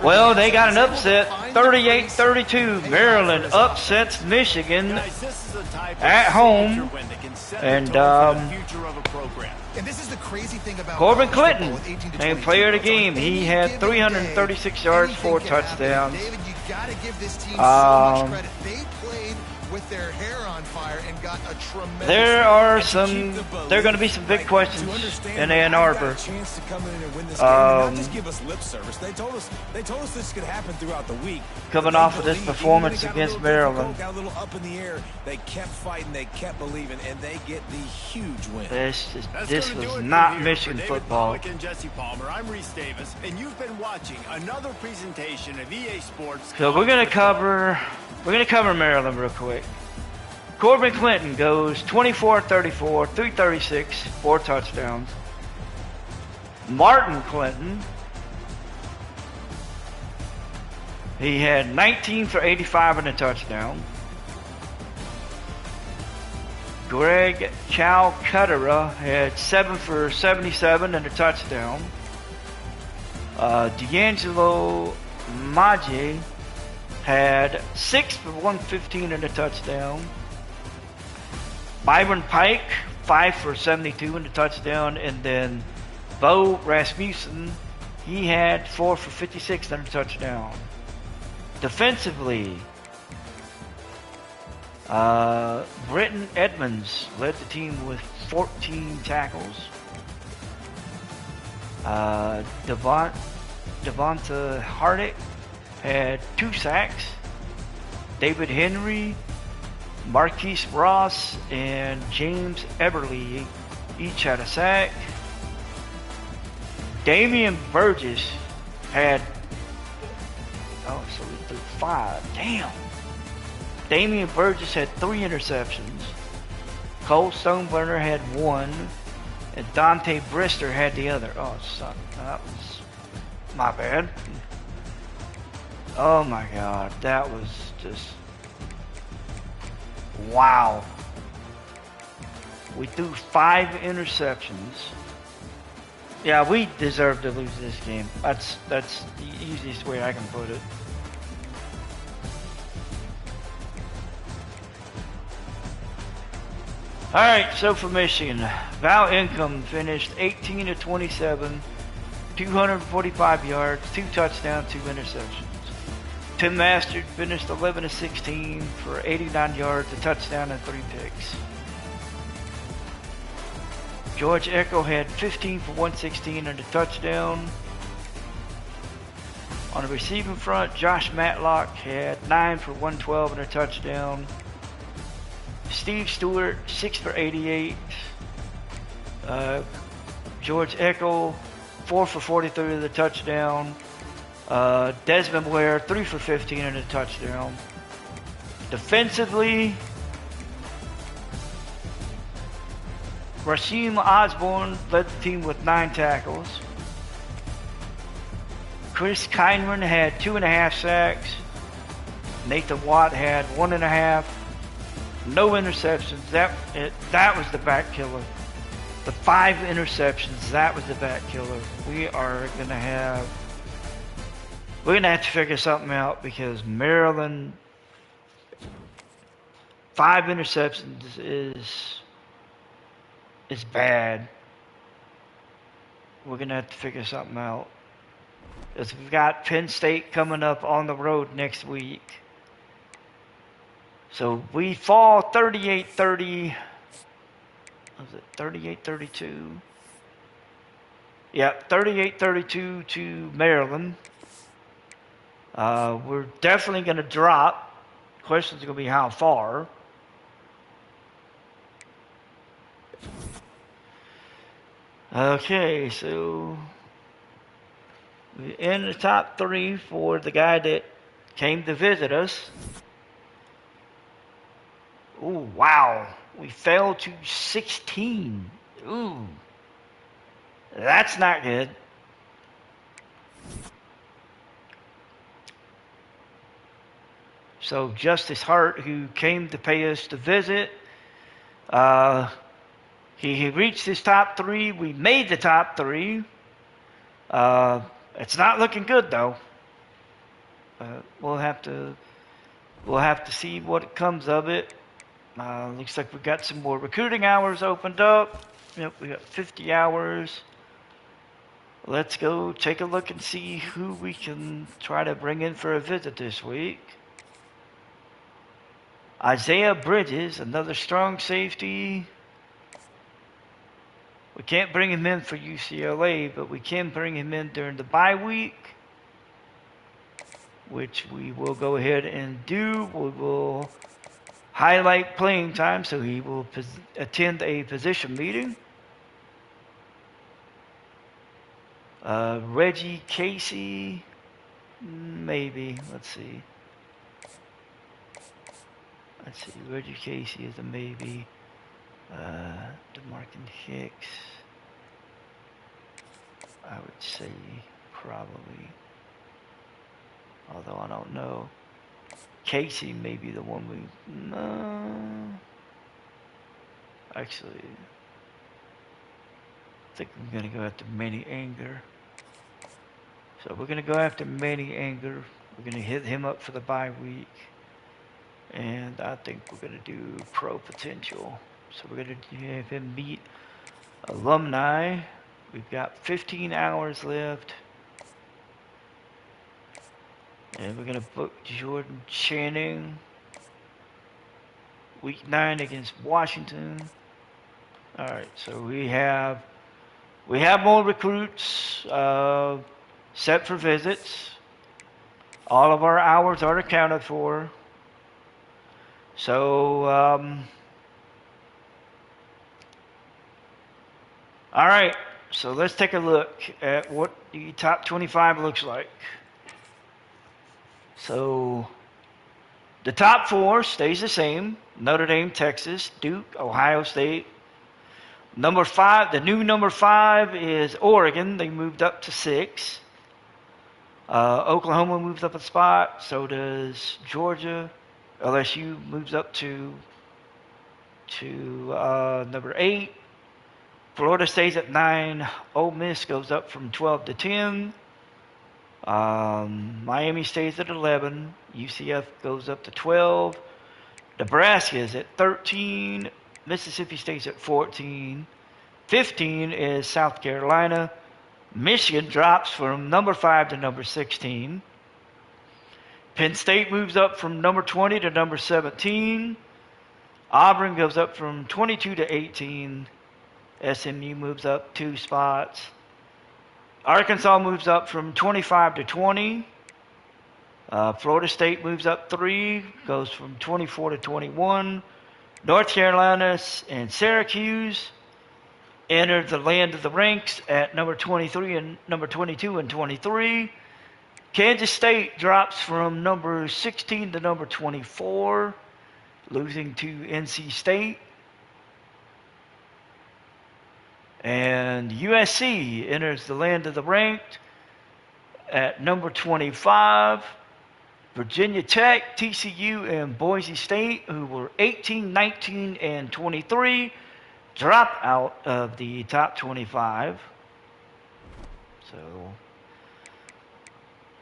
well, they got an upset. 38-32. Maryland upsets Michigan at home. And this is the crazy thing about Corbin Clinton, named player of the game. He had 336 yards, 4 touchdowns. David, you got to give this team so much credit. They played with their hair on fire and got a tremendous. There are going to be some big questions in Ann Arbor. Just give us lip service. They told us this could happen throughout the week. Coming off of this performance against Maryland, got a little up in the air. They kept fighting, they kept believing, and they get the huge win. This was not Michigan football. And Jesse Palmer, I'm Reese Davis, and you've been watching another presentation of EA Sports. So we're going to cover Maryland real quick. Corbin Clinton goes 24-34, 336, 4 touchdowns. Martin Clinton, he had 19 for 85 and a touchdown. Greg Chow-Cuttera had 7 for 77 and a touchdown. D'Angelo Maggi had 6 for 115 and a touchdown. Byron Pike, 5 for 72 and a touchdown. And then Bo Rasmussen, he had 4 for 56 and a touchdown. Defensively, Britton Edmonds led the team with 14 tackles. Devonta Hardick had 2 sacks. David Henry, Marquise Ross, and James Eberle each had a sack. Damian Burgess had, so we threw 5. Damn. Damian Burgess had 3 interceptions. Cole Stoneburner had 1. And Dante Brister had the other. Oh, son, that was my bad. Oh my God, that was just wow. We threw 5 interceptions. Yeah, we deserve to lose this game. That's the easiest way I can put it. All right, so for Michigan, Val Income finished 18 of 27, 245 yards, 2 touchdowns, 2 interceptions. Tim Masters finished 11 of 16 for 89 yards, a touchdown, and 3 picks. George Echo had 15 for 116 and a touchdown. On the receiving front, Josh Matlock had 9 for 112 and a touchdown. Steve Stewart, 6 for 88. George Echo, 4 for 43 with a touchdown. Desmond Ware, 3 for 15 and a touchdown. Defensively, Rasheem Osborne led the team with 9 tackles. Chris Kindman had 2.5 sacks. Nathan Watt had 1.5. No interceptions. That was the back killer. The 5 interceptions, that was the back killer. We're gonna have to figure something out because Maryland 5 interceptions is bad. We're gonna have to figure something out. Because we've got Penn State coming up on the road next week. So we fall 38-30. Was it 38-32? Yeah, 38-32 to Maryland. We're definitely going to drop. Question's going to be how far. Okay, so we're in the top 3 for the guy that came to visit us. Ooh, wow. We fell to 16. Ooh. That's not good. So Justice Hart, who came to pay us to visit, he reached his top 3. We made the top 3. It's not looking good though. We'll have to see what comes of it. Looks like we got some more recruiting hours opened up. Yep, we got 50 hours. Let's go take a look and see who we can try to bring in for a visit this week. Isaiah Bridges, another strong safety. We can't bring him in for UCLA, but we can bring him in during the bye week, which we will go ahead and do. We will highlight playing time, so he will attend a position meeting. Reggie Casey, maybe. Let's see. Reggie Casey is a maybe. DeMarcus Hicks, I would say probably. Although I don't know. Casey may be the one we... No. Actually, I think I'm going to go after Manny Anger. So we're going to go after Manny Anger. We're going to hit him up for the bye week. And I think we're going to do pro potential. So we're going to have him meet alumni. We've got 15 hours left. And we're going to book Jordan Channing. Week 9 against Washington. Alright, so we have more recruits set for visits. All of our hours are accounted for. So, alright, so let's take a look at what the top 25 looks like. So, the top 4 stays the same. Notre Dame, Texas, Duke, Ohio State. Number 5, the new number 5 is Oregon. They moved up to 6. Oklahoma moves up a spot. So does Georgia. LSU moves up to number 8. Florida stays at 9. Ole Miss goes up from 12 to 10. Miami stays at 11. UCF goes up to 12. Nebraska is at 13. Mississippi stays at 14. 15 is South Carolina. Michigan drops from number 5 to number 16. Penn State moves up from number 20 to number 17. Auburn goes up from 22 to 18. SMU moves up 2 spots. Arkansas moves up from 25 to 20. Florida State moves up 3, goes from 24 to 21. North Carolina and Syracuse enter the land of the ranks at number 23 and number 22 and 23. Kansas State drops from number 16 to number 24, losing to NC State. And USC enters the land of the ranked at number 25. Virginia Tech, TCU, and Boise State, who were 18, 19, and 23, drop out of the top 25. So,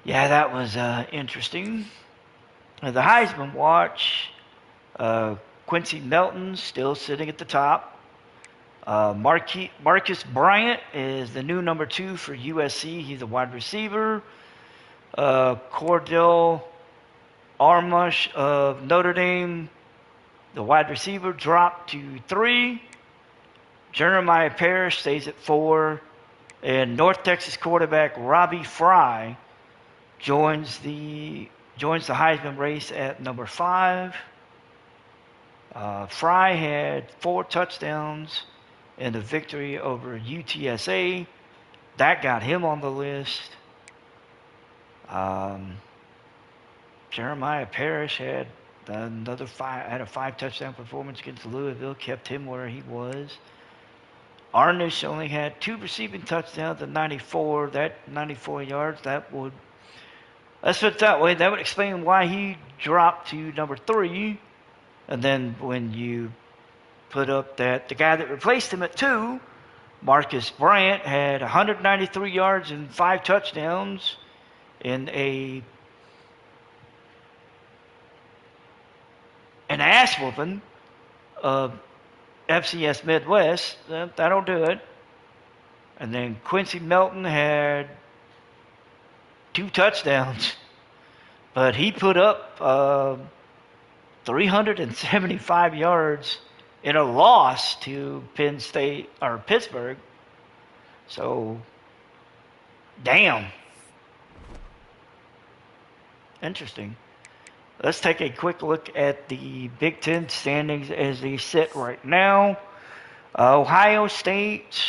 yeah, that was interesting. The Heisman watch, Quincy Melton still sitting at the top. Marcus Bryant is the new number 2 for USC. He's a wide receiver. Cordell Armush of Notre Dame The wide receiver dropped to 3. Jeremiah Parrish stays at 4. And North Texas quarterback Robbie Fry joins the Heisman race at number 5. Fry had 4 touchdowns in the victory over UTSA. That got him on the list. Jeremiah Parrish had a 5-touchdown performance against Louisville, kept him where he was. Arnish only had 2 receiving touchdowns at 94. That 94 yards, let's put it that way, that would explain why he dropped to number 3. And then when you put up that the guy that replaced him at 2, Marcus Bryant, had 193 yards and 5 touchdowns in an ass whooping of FCS Midwest. That'll do it. And then Quincy Melton had 2 touchdowns, but he put up 375 yards in a loss to Penn State or Pittsburgh. So, damn. Interesting. Let's take a quick look at the Big Ten standings as they sit right now. Ohio State.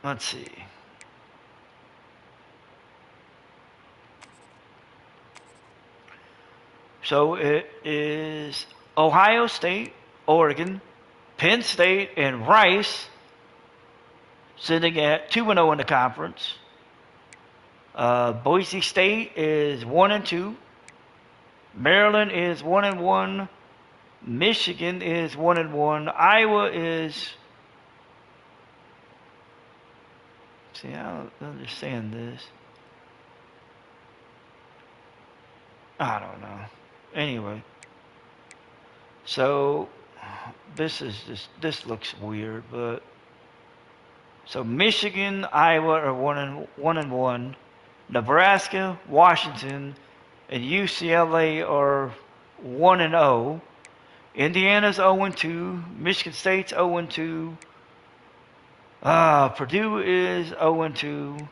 Let's see. So it is Ohio State, Oregon, Penn State, and Rice sitting at 2-0 in the conference. Boise State is 1-2. Maryland is 1-1. Michigan is 1-1. Iowa is. See, I don't understand this. I don't know. Anyway, so this looks weird, but so Michigan, Iowa are 1-1. Nebraska, Washington, and UCLA are 1-0. Indiana's 0-2. Michigan State's 0-2. Purdue is 0-2.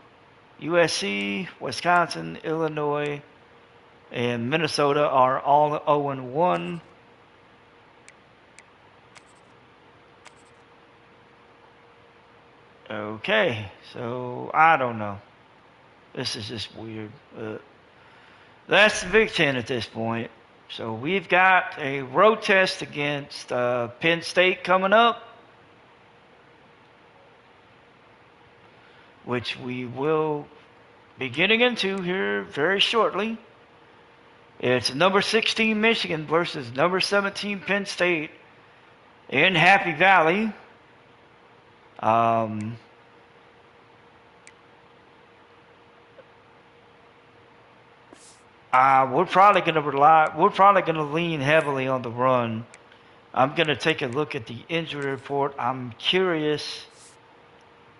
USC, Wisconsin, Illinois, and Minnesota are all 0-1. Okay, so I don't know. This is just weird. That's the Big Ten at this point. So we've got a road test against Penn State coming up, which we will be getting into here very shortly. It's number 16 Michigan versus number 17 Penn State in Happy Valley. We're probably going to lean heavily on the run. I'm going to take a look at the injury report. I'm curious.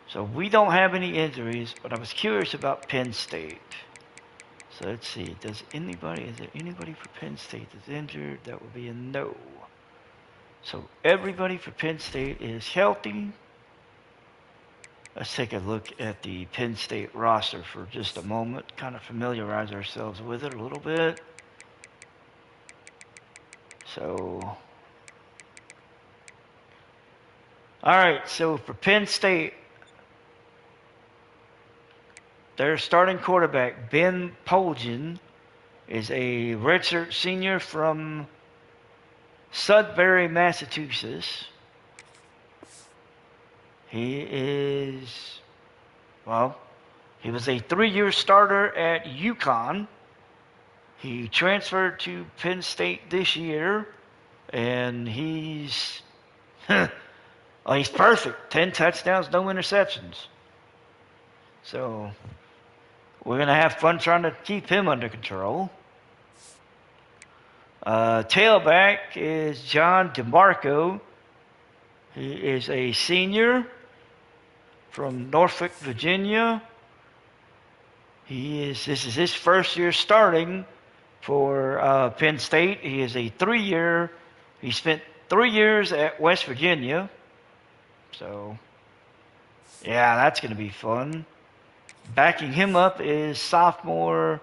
So we don't have any injuries, but I was curious about Penn State. So let's see. Is there anybody for Penn State that's injured? That would be a no. So everybody for Penn State is healthy. Let's take a look at the Penn State roster for just a moment. Kind of familiarize ourselves with it a little bit. So, all right. So for Penn State, their starting quarterback, Ben Poljan, is a redshirt senior from Sudbury, Massachusetts. He was a 3-year starter at UConn. He transferred to Penn State this year, and he's perfect. 10 touchdowns, no interceptions. So we're going to have fun trying to keep him under control. Tailback is John DeMarco. He is a senior from Norfolk, Virginia. This is his first year starting for Penn State. He is a 3-year. He spent 3 years at West Virginia. So, yeah, that's going to be fun. Backing him up is sophomore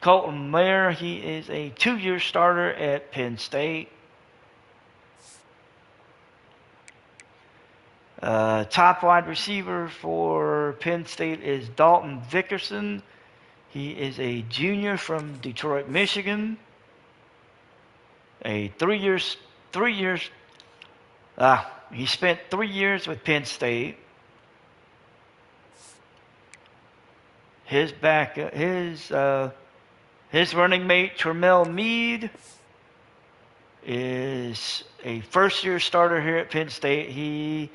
Colton Mayer. He is a 2-year starter at Penn State. Top wide receiver for Penn State is Dalton Vickerson. He is a junior from Detroit, Michigan. He spent 3 years with Penn State. His running mate Tremel Mead is a first-year starter here at Penn State.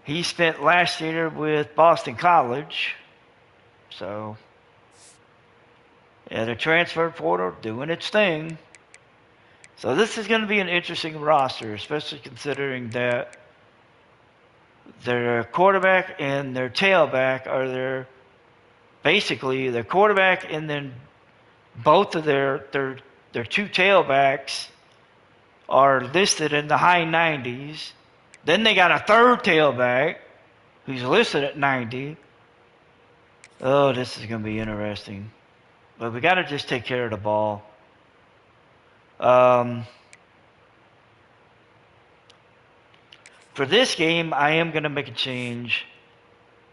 He spent last year with Boston College. So, yeah, the transfer portal doing its thing. So this is going to be an interesting roster, especially considering that their quarterback and their tailback are their quarterback, and then both of their two tailbacks are listed in the high 90s. Then they got a third tailback who's listed at 90. Oh, this is going to be interesting. But we got to just take care of the ball. For this game, I am going to make a change.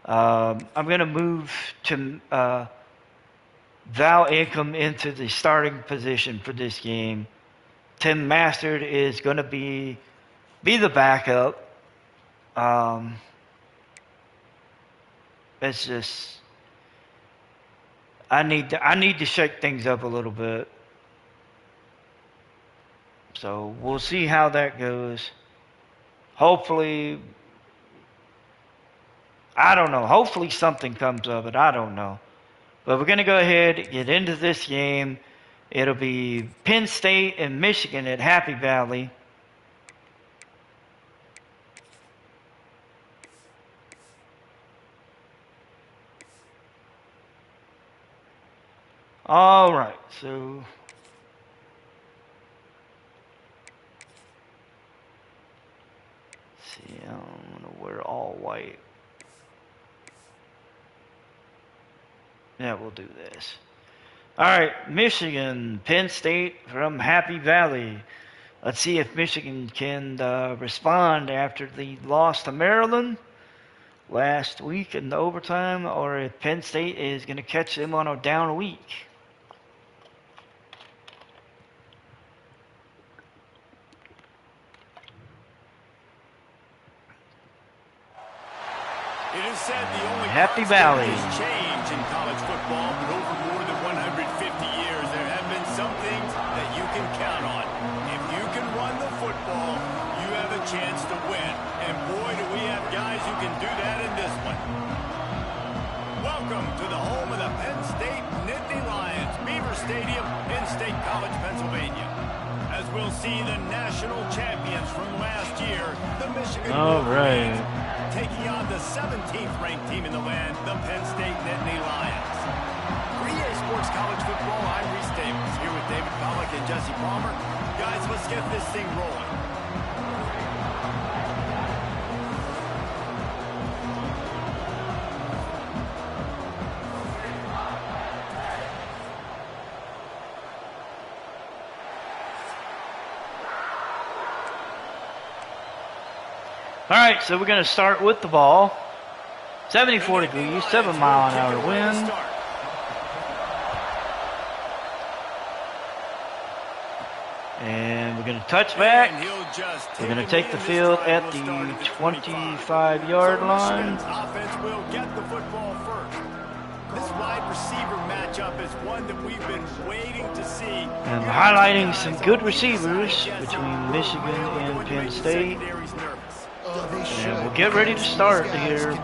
I'm going to move to Val Income into the starting position for this game. Tim Mastard is going to be the backup. It's just I need to shake things up a little bit. So we'll see how that goes. Hopefully, I don't know. Hopefully something comes of it. I don't know. But we're going to go ahead and get into this game. It'll be Penn State and Michigan at Happy Valley. All right, so let's see, I'm going to wear all white. Yeah, we'll do this. All right, Michigan, Penn State from Happy Valley. Let's see if Michigan can respond after the loss to Maryland last week in the overtime, or if Penn State is going to catch them on a down week. It is said the only Happy Valley change in college football, but over more than 150 years, there have been some things that you can count on. If you can run the football, you have a chance to win. And boy, do we have guys who can do that in this one. Welcome to the home of the Penn State Nittany Lions, Beaver Stadium in State College, Pennsylvania. As we'll see the national champions from last year, the Michigan Wolverines, taking on the 17th ranked team in the land, the Penn State Nittany Lions. For EA Sports College Football, I'm Reese Davis, here with David Pollack and Jesse Palmer. Guys, let's get this thing rolling. All right, so we're going to start with the ball. 74 degrees, 7-mile-an-hour wind. And we're going to touch back. We're going to take the field at the 25-yard line. Offense will get the football first. This wide receiver matchup is one that we've been waiting to see. And we're highlighting some good receivers between Michigan and Penn State. And we'll get ready to start here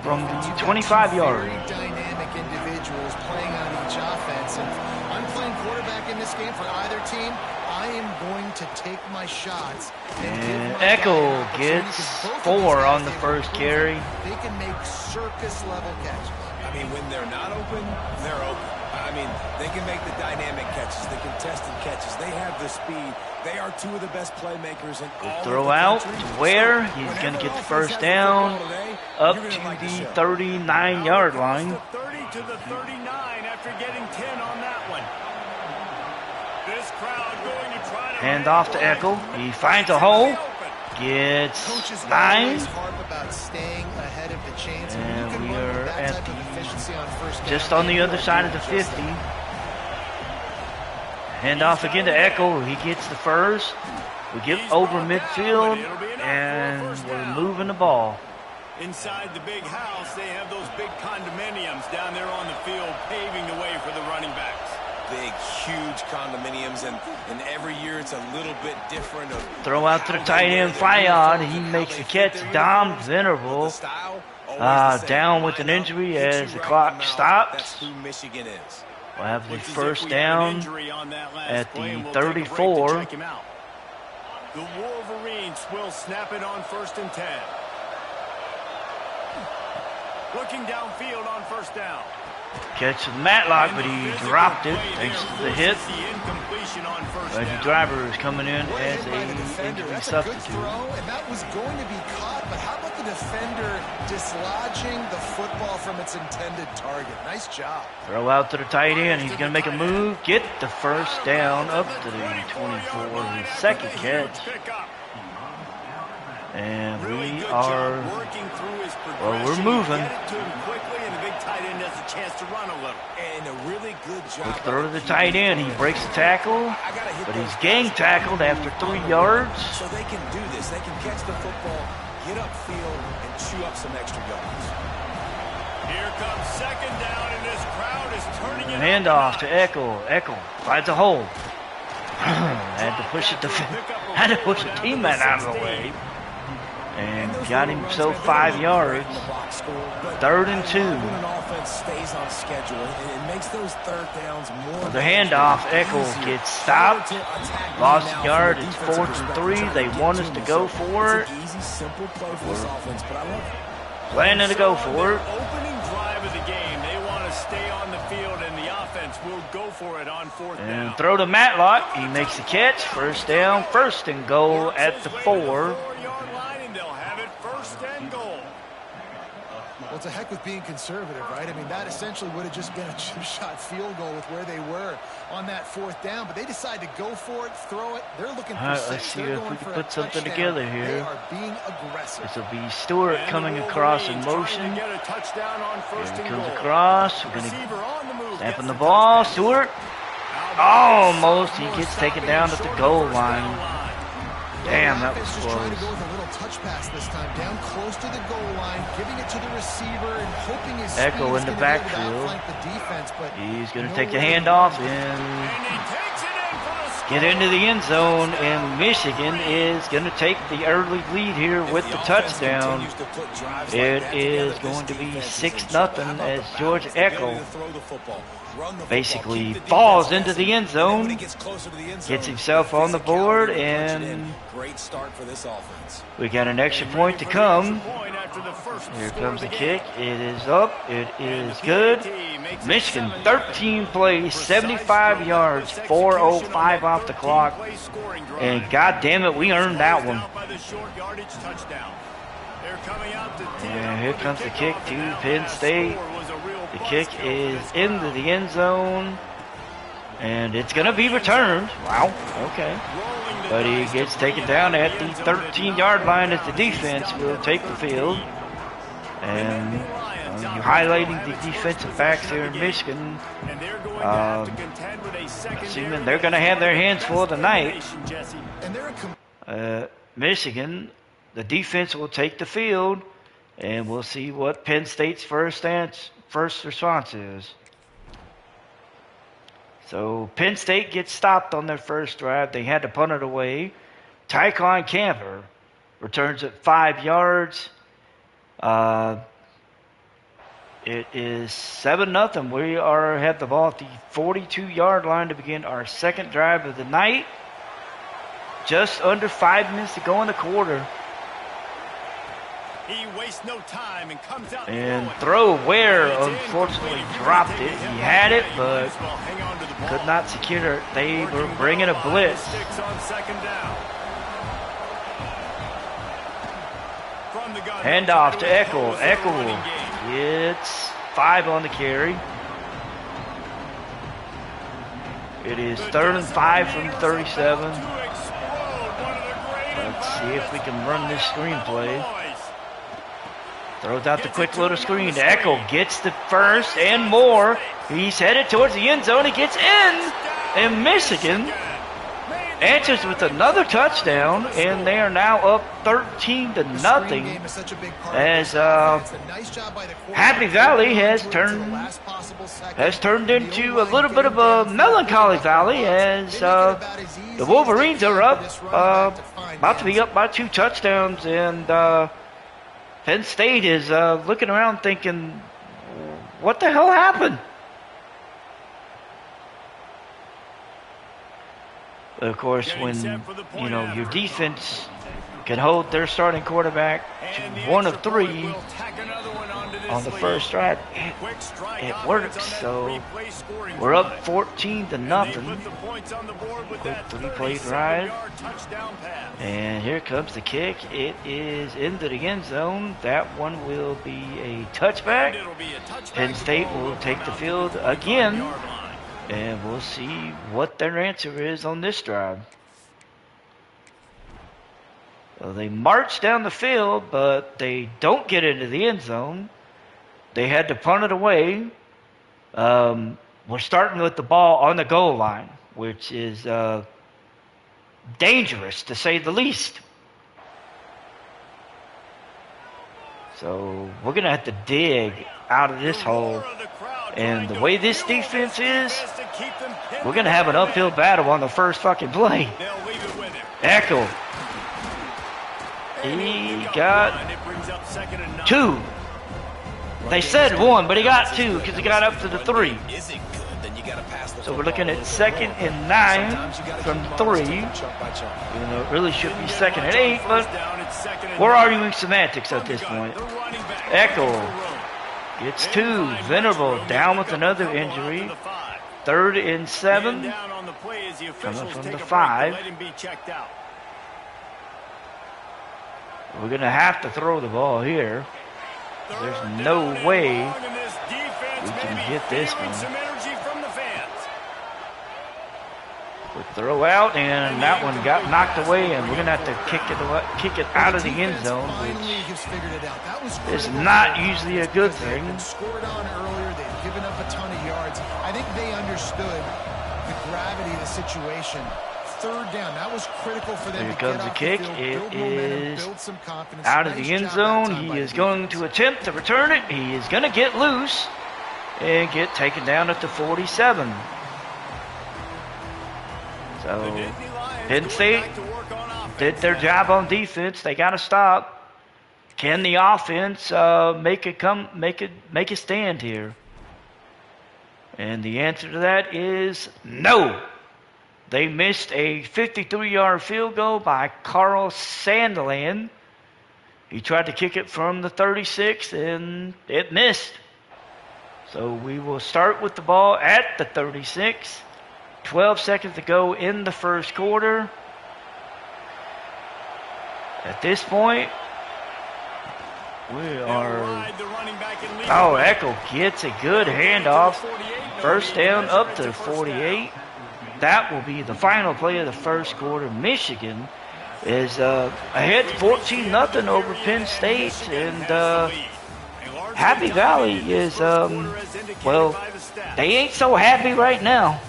from the 25-yard. Dynamic individuals playing on each offense. And I'm playing quarterback in this game for either team. I am going to take my shots. And Echo gets 4 on the first carry. They can make circus-level catches. I mean, when they're not open, they're open. I mean, they can make the dynamic catches, the contested catches. They have the speed. They are two of the best playmakers in all throw of the out country. to where he's going to get the first down up to the 39-yard line. 30 to the 39 after getting 10 on that one. This crowd going to try to hand off to Eckel. He finds a hole. Gets 9. About staying ahead of the chains. And we are at just on the other side of the 50. Hand off again to Eckel. He gets the first. We get over midfield, and we're moving the ball. Inside the big house, they have those big condominiums down there on the field, paving the way for the running backs. Big, huge condominiums, and every year it's a little bit different. Throw out to the tight end, Fayad. He makes the catch. Dom Venerable down with an injury as the clock stops. That's who Michigan is. We'll have the first down at the 34. The Wolverines will snap it on 1st and 10. Looking downfield on 1st down. Catch with Matlock, but he dropped it thanks to the hit. Reggie Driver is coming in as a injury substitute. And that was going to be caught, but how about the defender dislodging the football from its intended target? Nice job. Throw out to the tight end. He's going to make a move, get the first down up to the 24, his second catch. And we are, well, we're moving. We throw to the tight end. He breaks the tackle, but he's gang tackled after 3 yards. So they can do this. They can catch the football, get upfield, and chew up some extra yards. Here comes 2nd down, and this crowd is turning it. Handoff to Eckel. Eckel finds a hole. Had to push it. Had to push the teammate out of the way. And got himself 5 yards. 3rd and 2. The handoff, Eckel gets stopped. Lost a yard. It's 4th and 3. They want us to go for it. Planning to go for it. Opening drive of the game. They want to stay on the field, and the offense will go for it on 4th down. And throw to Matlock. He makes the catch. 1st down. 1st and goal at the 4. Well, it's a heck with being conservative, right? I mean, that essentially would have just been a two-shot field goal with where they were on that 4th down. But they decide to go for it, throw it. They're looking for 6. Let's see if we can put something together here. They are being aggressive. This will be Stewart coming across in motion. Here he comes across. We're going to snap on the ball. Stewart. Almost. He gets taken down at the goal line. Damn, that was close. Trying to go with a little touch pass this time, down close to the goal line, giving it to the receiver and hoping his Eckel in the backfield. He's going to take the handoff and get into the end zone, and Michigan is going to take the early lead here with the touchdown. It is going to be 6-0 as George Eckel basically falls into the end zone, gets himself on the board, and we got an extra point to come. Here comes the kick. It is up. It is good. Michigan, 13 plays, 75 yards, 4:05 off the clock, and God damn it, we earned that one. And here comes the kick to Penn State. The kick is into the end zone, and it's going to be returned. Wow, okay. But he gets taken down at the 13-yard line as the defense will take the field. And highlighting the defensive backs here in Michigan, assuming they're going to have their hands full tonight. Michigan, the defense will take the field, and we'll see what Penn State's first response is. So Penn State gets stopped on their first drive. They had to punt it away. Tyquan Camper returns it 5 yards. It is 7-0. We have the ball at the 42-yard line to begin our second drive of the night. Just under 5 minutes to go in the quarter. He wastes no time and comes out And throw Ware unfortunately dropped it. He had it, but could not secure it. They were bringing a blitz. Hand off to Eckel. Eckel gets 5 on the carry. It is 3rd and 5 from 37. Let's see if we can run this screenplay. Throws out the quick little screen. Eckel gets the first and more. He's headed towards the end zone. He gets in. And Michigan answers with another touchdown. And they are now up 13-0. As Happy Valley has turned into a little bit of a melancholy valley. As the Wolverines are up, about to be up by 2 touchdowns. And Penn State is looking around thinking, what the hell happened? Of course, when your defense can hold their starting quarterback to 1 of 3 on the first drive, it works. So we're up 14-0. Quick 3-play drive, and here comes the kick. It is into the end zone. That one will be a touchback. Penn State will take the field again. And we'll see what their answer is on this drive. Well, they march down the field, but they don't get into the end zone. They had to punt it away. We're starting with the ball on the goal line, which is dangerous, to say the least. So we're going to have to dig out of this hole. And the way this defense is, we're going to have an uphill battle on the first fucking play. Eckel. He got 2. They said 1, but he got 2 because he got up to the 3. So we're looking at 2nd and 9 from 3. It really should be 2nd and 8, but we're arguing semantics at this point. Eckel gets 2. Venerable down with another injury. 3rd and 7. Coming from the 5. We're going to have to throw the ball here. There's no way we can get this one. We'll throw out, and that one got knocked away, and we're going to have to kick it out of the end zone, which is not usually a good thing. Scored on earlier. They've given up a ton of yards. I think they understood the gravity of the situation. 3rd down, that was critical for them. Here comes the kick. It is out of the end zone. He is going to attempt to return it. He is going to get loose and get taken down at the 47. So Penn State did their job on defense. They got to stop. Can the offense make a stand here? And the answer to that is no. They missed a 53-yard field goal by Carl Sandland. He tried to kick it from the 36, and it missed. So we will start with the ball at the 36. 12 seconds to go in the first quarter. At this point, we are... Oh, Eckel gets a good handoff. First down up to the 48. That will be the final play of the first quarter. Michigan is ahead 14-0 over Penn State. And Happy Valley is, well, they ain't so happy right now.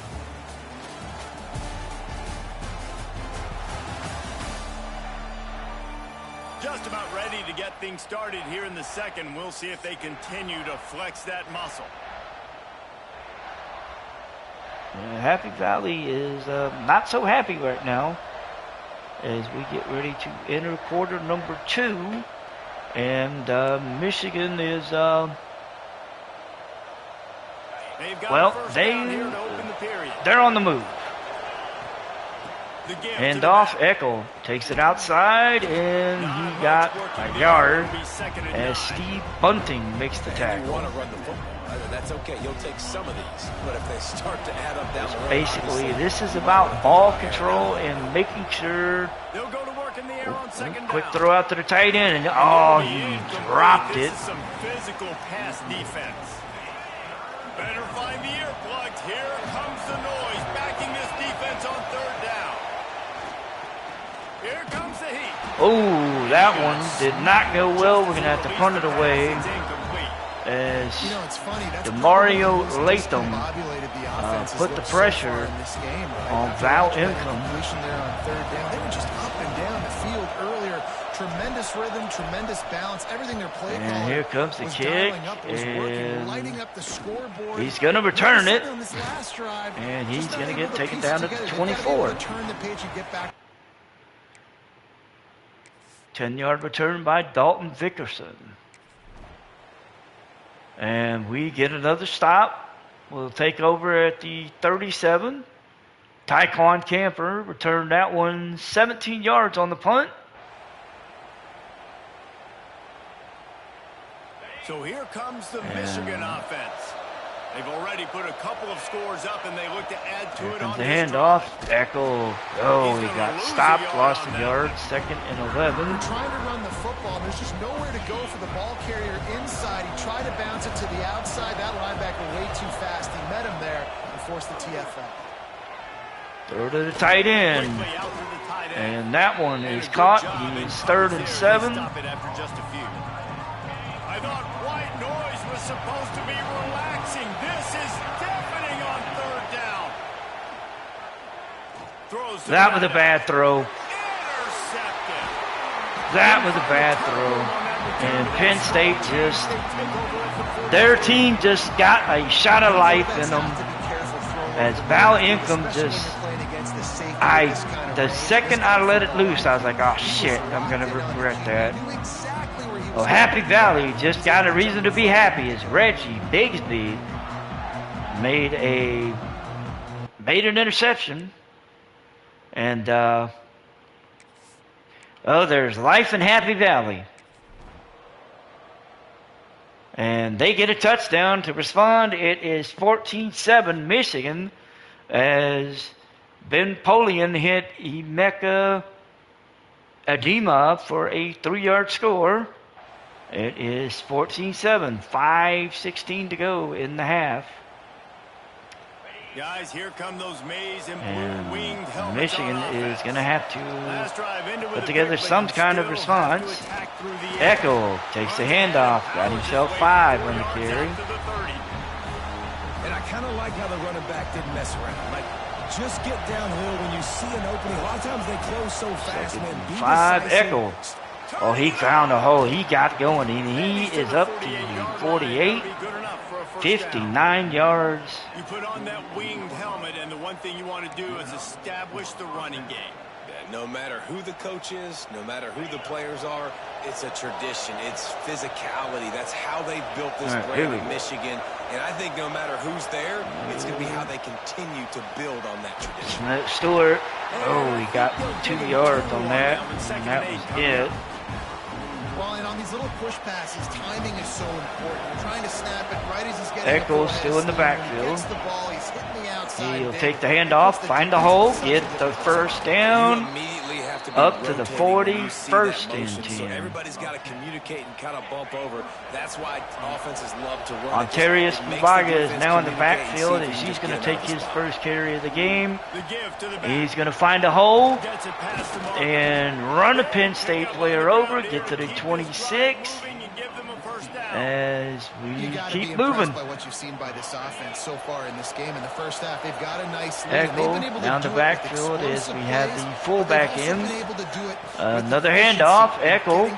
Just about ready to get things started here in the second. We'll see if they continue to flex that muscle. Happy Valley is not so happy right now as we get ready to enter quarter number 2. And Michigan is, well, they're on the move. Hand off. Eckel takes it outside, and he got a yard as Steve Bunting makes the tackle. You want to run the football. That's okay. You'll take some of these. But if they start to add up down the road, basically, this is about ball control and making sure. They'll go to work in the air on second Quick down. throw out to the tight end, and oh, he dropped it. This is some physical pass defense. Better find the earplugs. Here comes the noise, backing this defense on third down. Here comes the heat. Oh, that one did not go well. We're going to have to punt it away. It's incomplete. As It's funny. That's Demario probably what's Latham discombobulated the offense put is the look pressure so far in this game, right? on After Val that Income. completion there on third down, they were just up and down the field earlier. Tremendous rhythm, tremendous balance. Everything their play And caller here comes the was kick, dialing up, was working, and lighting up the scoreboard. he's going to return it, On this last drive, and he's just not going to able get taken piece it down to together. the They've gotta be able 24. to turn the page and get back. 10-yard return by Dalton Vickerson. And we get another stop. We'll take over at the 37. Tyquan Camper returned that one 17 yards on the punt. So here comes the Michigan offense. They've already put a couple of scores up, and they look to add to Here it comes on the this handoff. drive. Eckel. Oh, he got stopped, lost a yard. 2nd and 11. They're trying to run the football. There's just nowhere to go for the ball carrier inside. He tried to bounce it to the outside. That linebacker way too fast. He met him there and forced the TFL. Throw to the tight end. Quickly out through the tight end. And that one And is a good caught. job in He's 3rd and coverage 7. there. They stop it after just a few. I thought white noise was supposed to be relaxing. This is deafening on third down. Throws to That was a the bad throw. intercepted. That was a bad throw. And Penn State just, their team just got a shot of life in them. As Val Income just, the second I let it loose, I was like, oh shit, I'm going to regret that. Well, Happy Valley just got a reason to be happy as Reggie Bigsby made an interception. And, there's life in Happy Valley. And they get a touchdown to respond. It is 14-7 Michigan as Ben Polian hit Emeka Adema for a 3-yard score. It is 14-7, 5:16 to go in the half. Guys, here come those maize and And blue winged helmets. Michigan on is offense. going to have to Last drive into put the together pick, but some you kind of still response. have to attack through the air. Eckel takes the handoff, got himself 5 on the carry. And I kind of like how the running back didn't mess around. Like, just get downhill when you see an opening. A lot of times they close so fast, man. Be 5, decisive. Eckel. Oh, he found a hole. He got going. And he is up to 48, 59 yards. You put on that winged helmet, and the one thing you want to do is establish the running game. No matter who the coach is, no matter who the players are, it's a tradition. It's physicality. That's how they built this brand of Michigan. And I think no matter who's there, it's going to be how they continue to build on that tradition. Stewart. Oh, he got 2 yards on that. And that was it. Well, and on these little push passes, timing is so important. You're trying to snap it right as he's getting Eckel's still in the backfield. He gets the ball, he's hitting the outside. He'll take the handoff, find the hole, get the first down. Up to the 41st and 10. So everybody's got to communicate and kind of bump over. That's why offenses love to run. Ontarius Mbaga is now in the backfield as he's going to take his first carry of the game. He's going to find a hole and run a Penn State player over, get to the 26. As we keep moving. By what you've seen by this offense so far in this game in the first half, they've got a nice lead. Eckel down the backfield as we have the fullback in. Another handoff. Eckel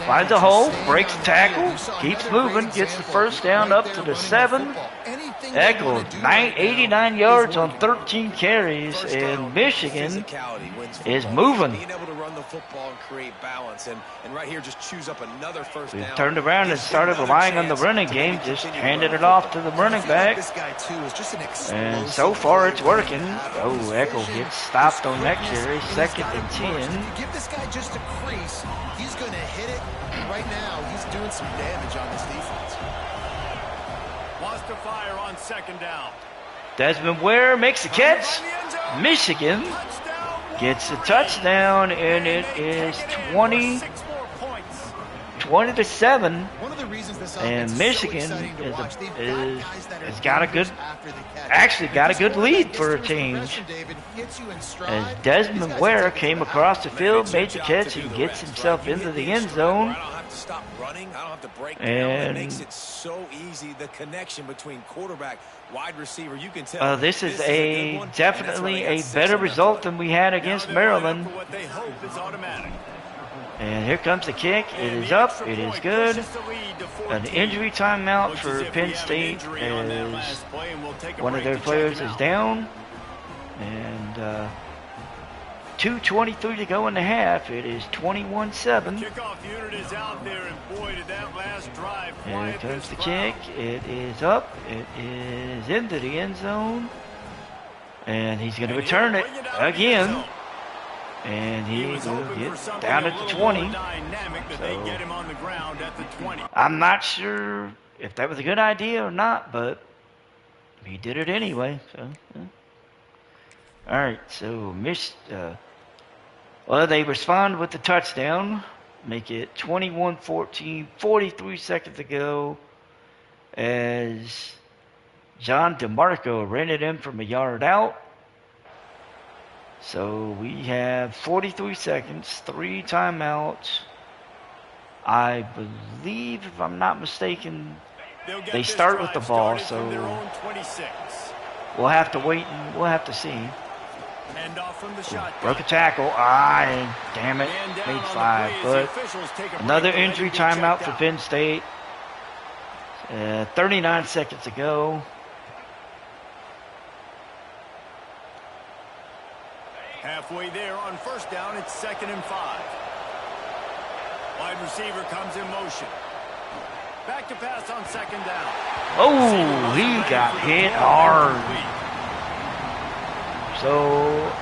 finds a hole, breaks the tackle, keeps moving, gets the first down up to the 7. Eckel, 89 yards on 13 carries, and Michigan is moving. Being able to run the football and create balance, and right here just choose up another first down. We've turned around and started relying on the running game, just handed it off to the running back. And so far it's working. Oh, Eckel gets stopped on that carry, 2nd and 10. If you give this guy just a crease, he's going to hit it. Right now, he's doing some damage on this defense. Wants to fire on 2nd down. Desmond Ware makes the catch. Michigan gets a touchdown, and it is 20-7. And Michigan has got a good, actually got a good lead for a change. As Desmond Ware came across the field, made the catch, and gets himself into the end zone. Stop running. I don't have to break. And it makes it so easy. The connection between quarterback, wide receiver, you can tell. This is definitely a better result than we had against Maryland. And here comes the kick. It is up. It is good. An injury timeout for Penn State as one of their players is down. And 2:23 to go in the half. It is 21-7. Here comes the kick. It is up. It is into the end zone. And he's going to return it again. And he will get down at the 20. So, I'm not sure if that was a good idea or not, but he did it anyway. So, yeah. All right, so well, they respond with the touchdown, make it 21-14, 43 seconds to go, as John DeMarco ran it in from a yard out. So we have 43 seconds, 3 timeouts. I believe, if I'm not mistaken, they start with the ball, so we'll have to wait and we'll have to see. Broke a tackle. Damn it. Made 5. But another injury timeout for Penn State. 39 seconds to go. Halfway there on 1st down, it's 2nd and 5. Wide receiver comes in motion. Back to pass on 2nd down. Oh, he got hit hard. So,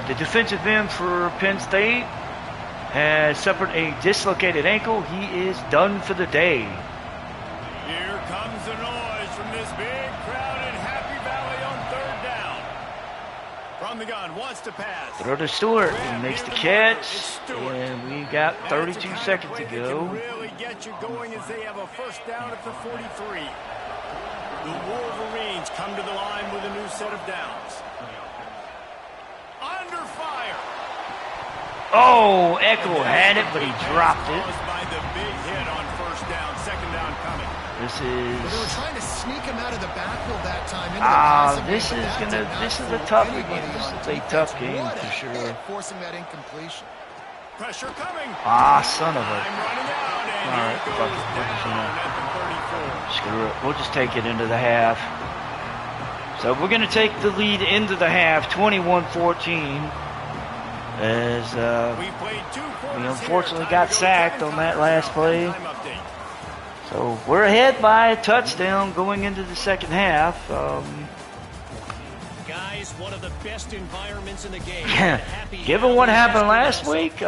the defensive end for Penn State has suffered a dislocated ankle. He is done for the day. Here comes the noise from this big crowd in Happy Valley on 3rd down. From the gun, wants to pass. Throw to Stewart. He makes the catch. And we got 32 seconds to go. Really get you going as they have a 1st down at the 43. The Wolverines come to the line with a new set of downs. Under fire. Oh, Eckel had it, but he dropped it. By the big hit on 1st down, 2nd down coming. This is. They were trying to sneak him out of the backfield that time. This is a tough game. This is a tough game for sure. Forcing that incompletion. Pressure coming. Son of a. All right, fuck it. Screw it. We'll just take it into the half. So we're going to take the lead into the half, 21-14. As we unfortunately got sacked on that last play. So we're ahead by a touchdown going into the 2nd half. Guys, one of the best environments in the game. Given what happened last week,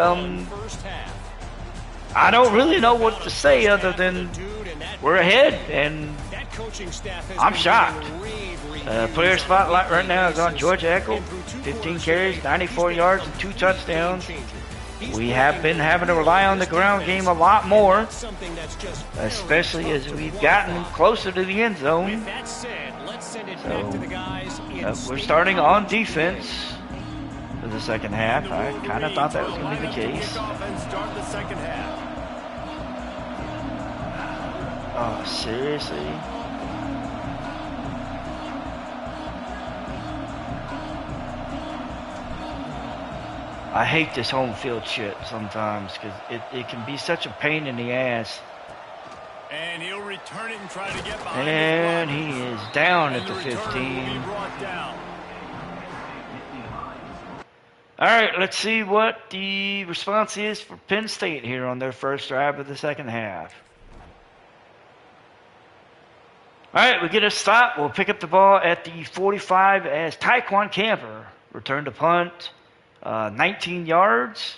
I don't really know what to say other than we're ahead, and I'm shocked. Player spotlight right now is on George Eckel, 15 carries, 94 yards, and 2 touchdowns. We have been having to rely on the ground game a lot more, especially as we've gotten closer to the end zone. So, we're starting on defense for the 2nd half. I kind of thought that was going to be the case. Oh, seriously? I hate this home field shit sometimes because it can be such a pain in the ass. And he'll return it and try to get behind. And he is down at the 15. All right, let's see what the response is for Penn State here on their first drive of the second half. All right, we get a stop. We'll pick up the ball at the 45 as Taekwon Camper returned to punt, 19 yards.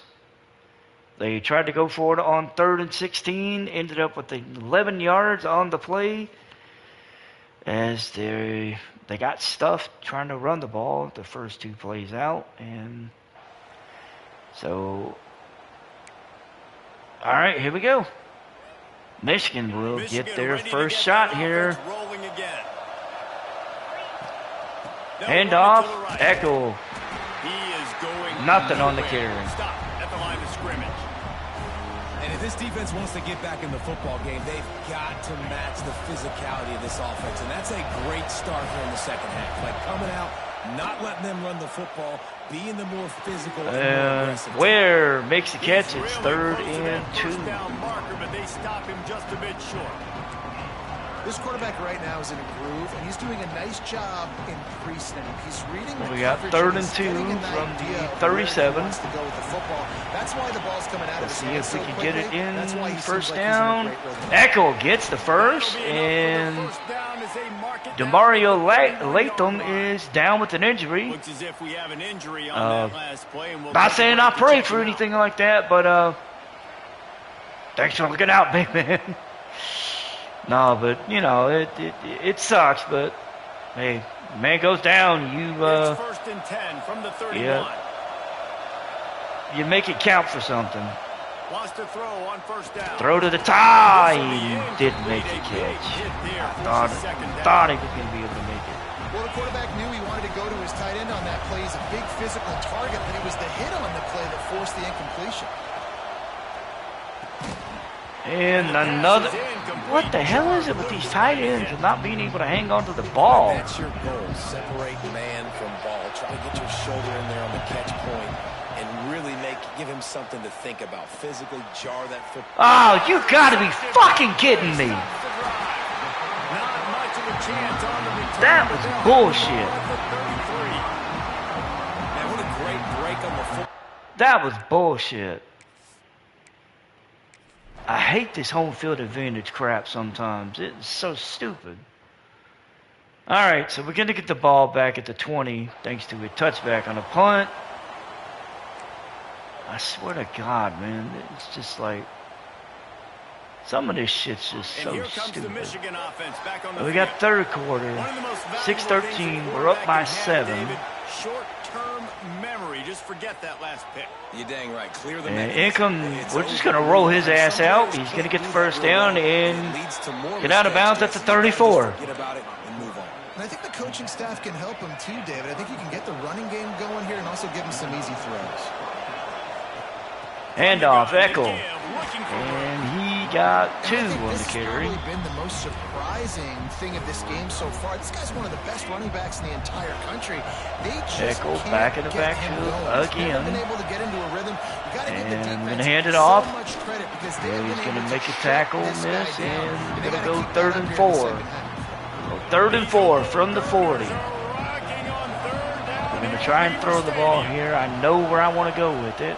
They tried to go for it on 3rd and 16, ended up with 11 yards on the play as they got stuffed trying to run the ball the first 2 plays out. And so, all right, here we go. Michigan will get their first shot here. Handoff, Echo. Nothing on the carry. And if this defense wants to get back in the football game, they've got to match the physicality of this offense. And that's a great start here in the second half. Like coming out, not letting them run the football, being the more physical and more aggressive. Where makes the catch? It's 3rd and 2. But they stop him just a bit short. This quarterback right now is in a groove, and he's doing a nice job in pre-snap. He's reading the We got 3rd and 2 from the 37. That's why the ball's coming out. Let's see if we can get it in first down. Echo gets the first, and Demario Latham is down with an injury. Looks as if we have an injury on that last play. Not saying I prayed for anything like that, but thanks for looking out, big man. No, but you know it sucks. But hey, man goes down. You it's 1st and 10 from the 31. Yeah, you make it count for something. Wants to throw on 1st down. Throw to the tie. He didn't make the catch. I thought he was going to be able to make it. Well, the quarterback knew he wanted to go to his tight end on that play. He's a big physical target, but it was the hit on the play that forced the incompletion. And another. What the hell is it with these tight ends and not being able to hang on to the ball? That's your goal. Separate man from ball. Try to get your shoulder in there on the catch point and really give him something to think about. Physically jar that football. Oh, you gotta be fucking kidding me. That was bullshit. Man, what a great break on the football. That was bullshit. I hate this home field advantage crap sometimes. It's so stupid. Alright, so we're going to get the ball back at the 20 thanks to a touchback on a punt. I swear to God, man. It's just like... Some of this shit's just so stupid. We got 3rd quarter. 6-13. We're up by 7. Short-term memory. Just forget that last pick. You're dang right. Clear the and income, we're just going to roll his ass out. He's going to get the first down and get out of bounds at the 34. And I think the coaching staff can help him too, David. I think you can get the running game going here and also give him some easy throws. Handoff, Echo. And he got 2 on the carry. This has probably been the most surprising thing of this game so far. This guy's one of the best running backs in the entire country. They just Echo back in the backfield again. Been able to get into a rhythm. You got to give the defense I'm going to hand it off. so much credit because He's going to make a tackle, miss, and going to go 3rd and 4. 3rd and 4 from the 40. I'm going to try and throw the ball here. I know where I want to go with it.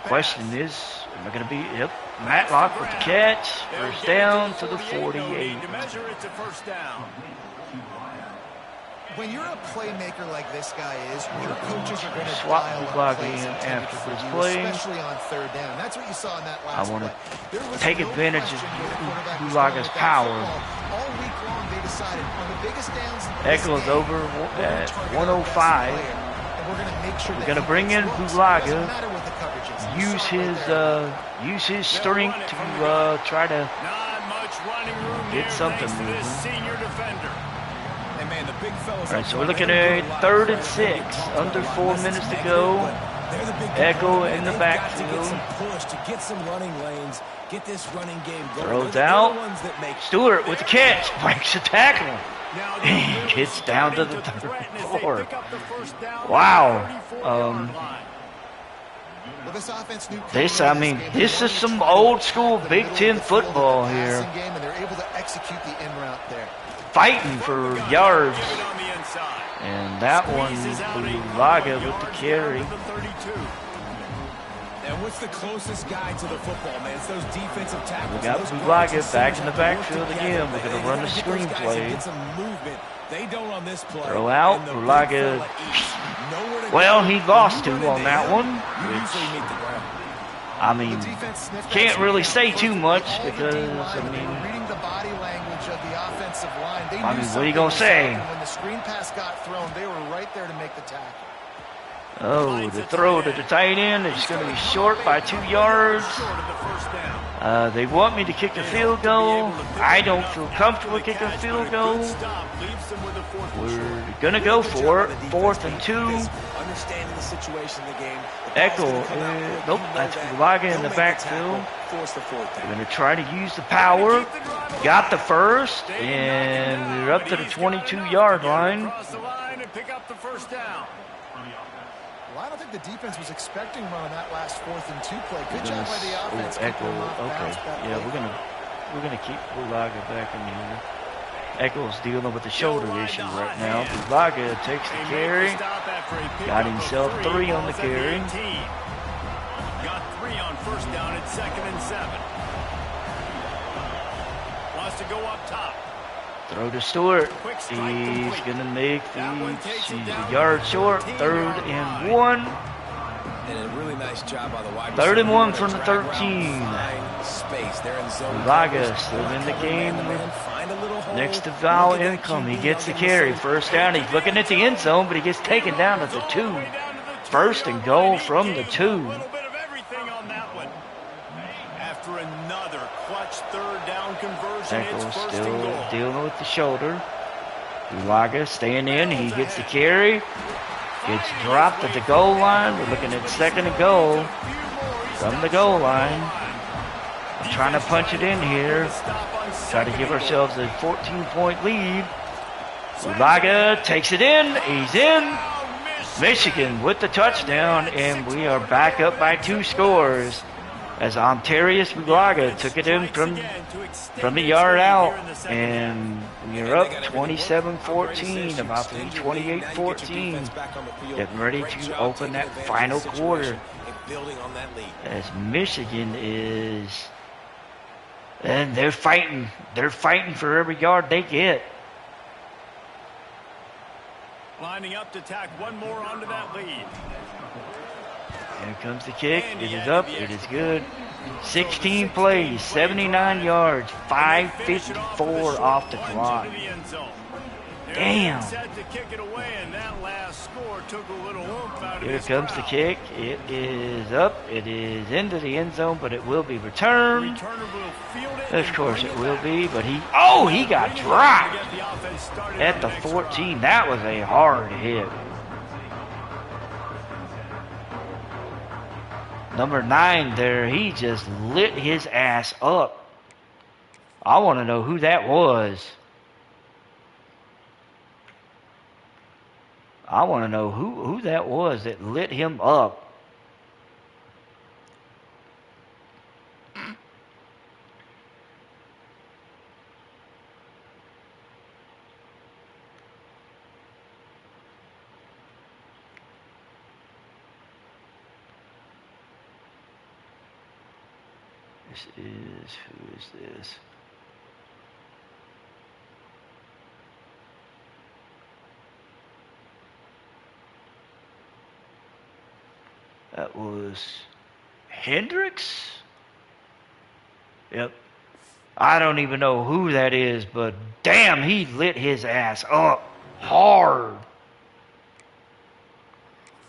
Question is, am I going to be, yep, Matlock with the catch. First down to the 48. When you're a playmaker like this guy is, your coaches are going to swap dial in after this play. Especially on 3rd down. That's what you saw in that last I want play. to take advantage of Bulaga's power. All week long, they decided on the biggest downs. Echo's over at 105. We're going to bring in Bulaga. Use his strength to try to get something moving. All right, so we're looking at 3rd and 6, under 4 minutes to go. Echo in the backfield. Throws out. Stewart with the catch, breaks the tackle. He gets down to the 34. Wow. This is some old school Big Ten football here. Fighting for yards. And that one, Bulaga with the carry. And what's the closest guy to the football, man? It's those defensive tackles. We got Bulaga back in the backfield again. We're going to run the screen play. They don't on this play. Throw out. Bulaga. Well, he lost two on that one. Which, I mean, can't really say too much because, I mean, reading the body language of the offensive line, they I mean, knew what are you going to say? when the screen pass got thrown, they were right there to make the tackle. Oh, the throw to the tight end is going to be short by 2 yards. They want me to kick a field goal. I don't feel comfortable kicking a field goal. We're going to go for it. 4th and 2. Understanding the situation in the game. Echo. Nope, that's Bulaga in the backfield. We're going to try to use the power. Got the first, and we're up to the 22-yard line. Well, I don't think the defense was expecting run on that last 4th and 2 play. Good job by the offense. Echo. Okay. Yeah, we're gonna keep Bulaga back in here. Echo's dealing with the shoulder issue right now. Bulaga takes the carry. Got himself 3 on the carry. Got 3 on first down at 2nd and 7. Wants to go up top. Throw to Stewart. He's going to make the yard short. 3rd and 1. And a really nice job by the wide 3rd and 1 from the 13. Bulaga still in the game. Next to Val Income. He gets the carry. First down. He's looking at the end zone, but he gets taken down at the 2. 1st and goal from the 2. After another clutch 3rd down conversion, Echo's it's 1st still and goal. dealing with the shoulder. Bulaga staying in. He gets the carry. Gets dropped at the goal line. We're looking at 2nd and goal from the goal line. We're trying to punch it in here. Try to give ourselves a 14-point lead. Bulaga takes it in. He's in. Michigan with the touchdown, and we are back up by 2 scores. As Ontarius Bulaga took it in from the yard out, and we're up 27-14, about to be 28-14, getting ready to open that final quarter. As Michigan is, and they're fighting for every yard they get. Lining up to tack one more onto that lead. Here comes the kick. It is up. It is good. 16 plays, 79 yards, 5:54 off the clock. Damn. Here comes the kick. It is up. It is into the end zone, but it will be returned. Of course it will be, but he got dropped at the 14. That was a hard hit. Number 9 there, he just lit his ass up. I want to know who that was. I want to know who that was that lit him up. Who is this? That was Hendricks? Yep. I don't even know who that is, but damn, he lit his ass up hard.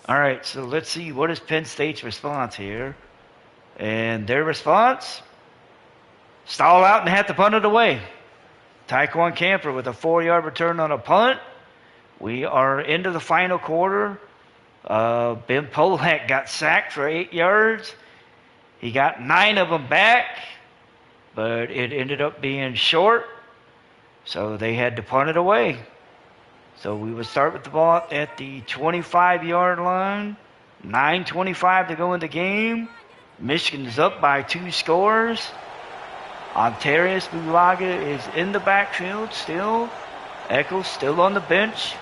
All right, so let's see, what is Penn State's response here? And their response, stall out and have to punt it away. Taekwon Camper with a 4-yard return on a punt. We are into the final quarter. Ben Polak got sacked for 8 yards. He got 9 of them back, but it ended up being short, so they had to punt it away. So we would start with the ball at the 25-yard line. 9:25 to go in the game. Michigan is up by 2 scores. Ontarius Bulaga is in the backfield still. Eccles still on the bench.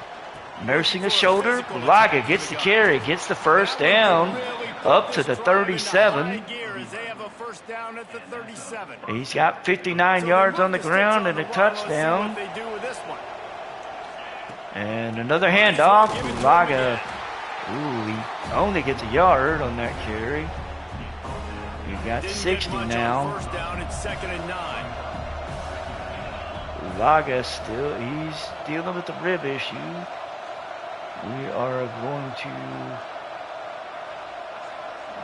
nursing a shoulder. Bulaga gets the carry, gets the first down up to the 37. He's got 59 yards on the ground and a touchdown. And another handoff. Bulaga, he only gets a yard on that carry. He got 60 now. Bulaga still, he's dealing with the rib issue.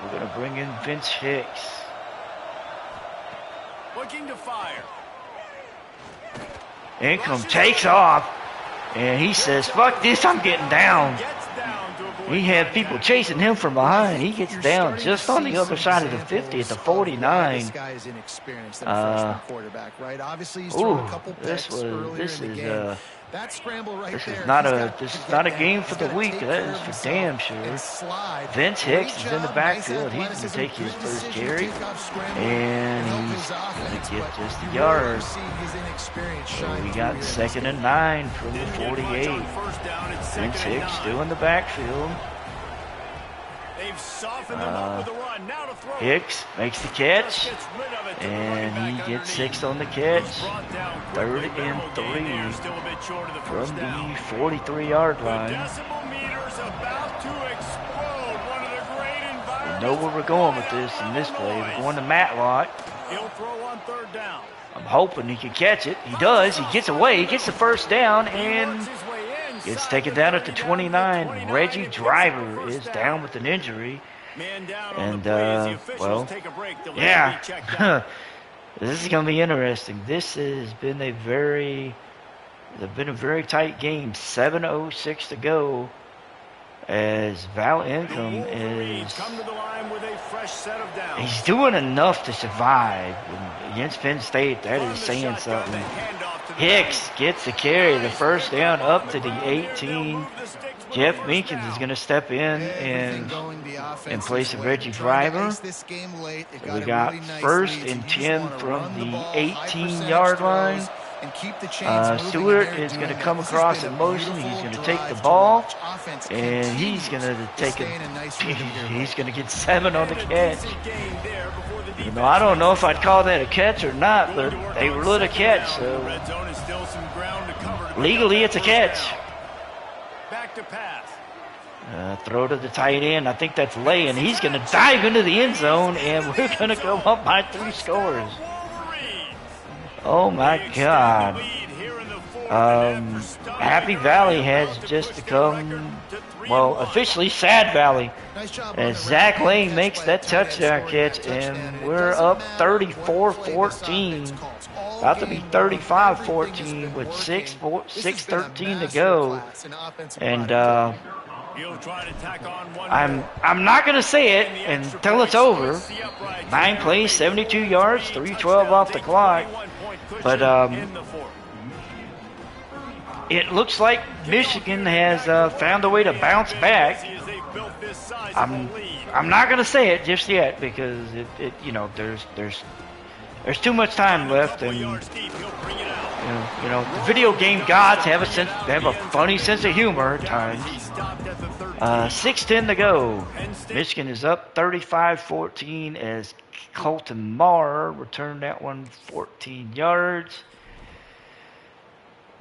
We're going to bring in Vince Hicks. Looking to fire. Ingram takes off, and he says, "Fuck this, I'm getting down." He had people chasing him from behind. He gets down just on the other side of the 50 at the 49. This guy is inexperienced at a freshman quarterback, right? Obviously, he's thrown a couple picks earlier in the game. That scramble right there. This is not a game for the week. That is for damn sure. Vince Hicks is in the backfield. He's going to take his first carry, and he's going to get just a yard. So we got 2nd and 9 from the 48. Vince Hicks still in the backfield. Hicks makes the catch, and he gets 6 on the catch. 3rd and 3 from the 43-yard line. We know where we're going with this in this play. We're going to Matlock. I'm hoping he can catch it. He does. He gets away. He gets the first down, and gets taken down at the 29. Reggie Driver is down with an injury. And, well, yeah. This is going to be interesting. This has been a very tight game. 7:06 to go. As Val Ingram is, he's doing enough to survive against Penn State. That is saying something. Hicks gets the carry, the first down up to the 18. Jeff Meekins is going to step in and place of Reggie Driver. So we got 1st and 10 from the 18-yard line. Stewart is going to come across in motion. He's going to take the ball, and he's going to take he's going to get 7 on the catch. You know, I don't know if I'd call that a catch or not, but they ruled it a catch, so legally it's a catch. Throw to the tight end. I think that's Lay, and he's going to dive into the end zone, and we're going to go up by 3 scores. Oh my God. Happy Valley has just become, well, officially Sad Valley, as Zach Lane makes that touchdown catch, and we're up 34-14, about to be 35-14 with 6:13 to go. And I'm not gonna say it until it's over. 9 plays, 72 yards, 3:12 off the clock. But it looks like Michigan has found a way to bounce back. I'm not gonna say it just yet because it you know, there's too much time left, and you know the video game gods have a funny sense of humor at times. 6:10 to go. Michigan is up 35-14 as Colton Marr returned that one 14 yards.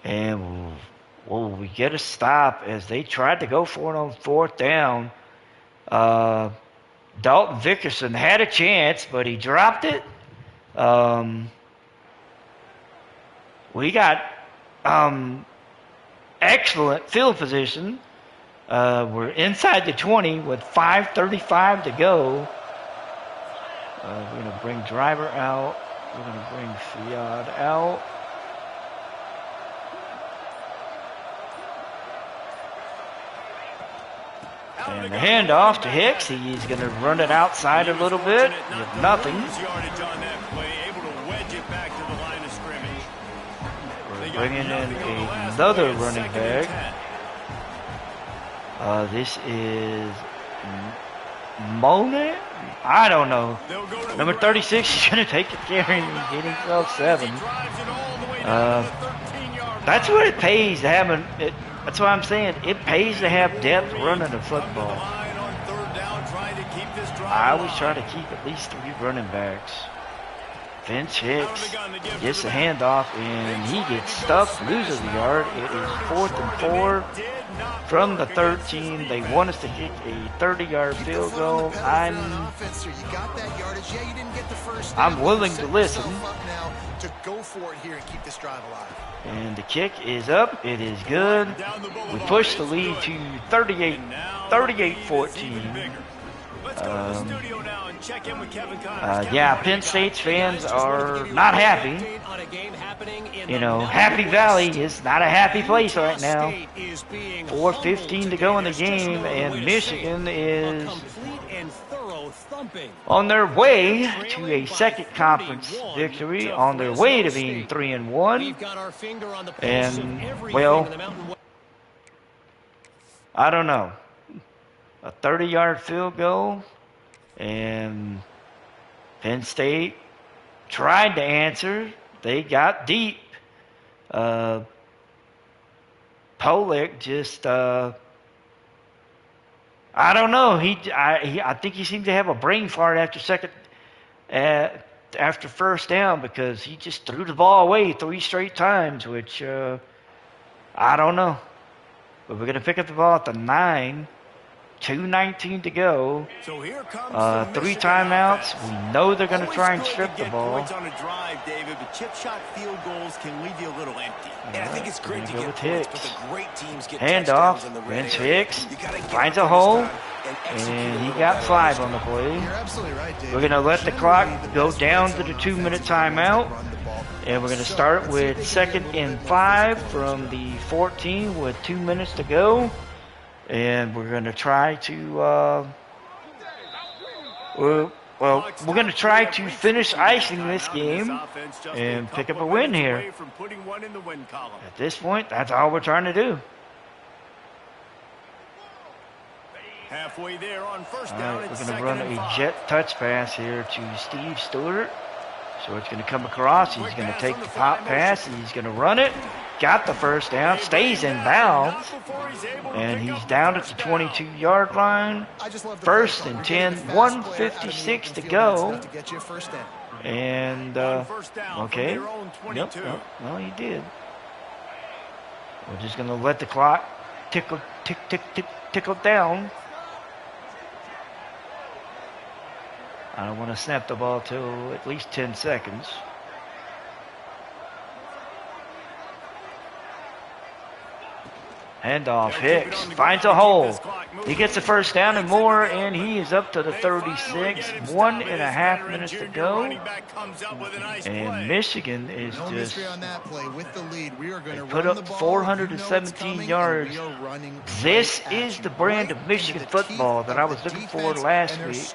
And we get a stop as they tried to go for it on 4th down. Dalton Vickerson had a chance, but he dropped it. We got excellent field position. We're inside the 20 with 5:35 to go. We're going to bring Driver out. We're going to bring Fiat out. And the handoff to Hicks. He's going to run it outside a little bit with nothing. We're bringing in another running back. This is Mona? I don't know. Number 36 is going to take the carry and get himself 7. That's what it pays to have That's why I'm saying it pays to have depth running the football. I always try to keep at least 3 running backs. Vince Hicks gets the handoff, and he gets stuffed, loses the yard. It is 4th and 4 from the 13. They want us to kick a 30-yard field goal. I'm willing to listen. And the kick is up. It is good. We push the lead to 38-14. Yeah, Penn State's fans are not happy. You know, Happy Valley is not a happy place right now. 4:15 to go in the game, and Michigan is on their way to a second conference victory, on their way to being 3-1. And, well, I don't know. A 30-yard field goal, and Penn State tried to answer. They got deep. Polek just, I don't know. I think he seemed to have a brain fart after first down, because he just threw the ball away 3 straight times, which I don't know. But we're going to pick up the ball at the 9. 2:19 to go. 3 timeouts. We know they're going to try and strip the ball. On a drive, David, but chip shot field goals can leave you a little empty. And I think it's great to get points, but the great teams get handoff. Vince Hicks finds a hole, and he got 5 on the play. You're absolutely right, David. We're going to let the clock go down to the 2-minute timeout, and we're going to start with 2nd and 5 from the 14 with 2 minutes to go. And we're going to try to, we're going to try to finish icing this game and pick up a win here. At this point, that's all we're trying to do. Halfway there on first All down. right, we're going to run a jet touch pass here to Steve Stewart. So it's going to come across. He's going to take the pop pass, and he's going to run it. Got the first down, stays in bounds, and he's down at the 22-yard line. 1st and 10, 1:56 to go. And, okay. Yep, well, he did. We're just going to let the clock tickle down. I don't want to snap the ball till at least 10 seconds. Handoff, Hicks finds a hole. He gets the first down and more, and he is up to the 36. 1.5 minutes to go. And Michigan is just put up 417 yards. This is the brand of Michigan football that I was looking for last week.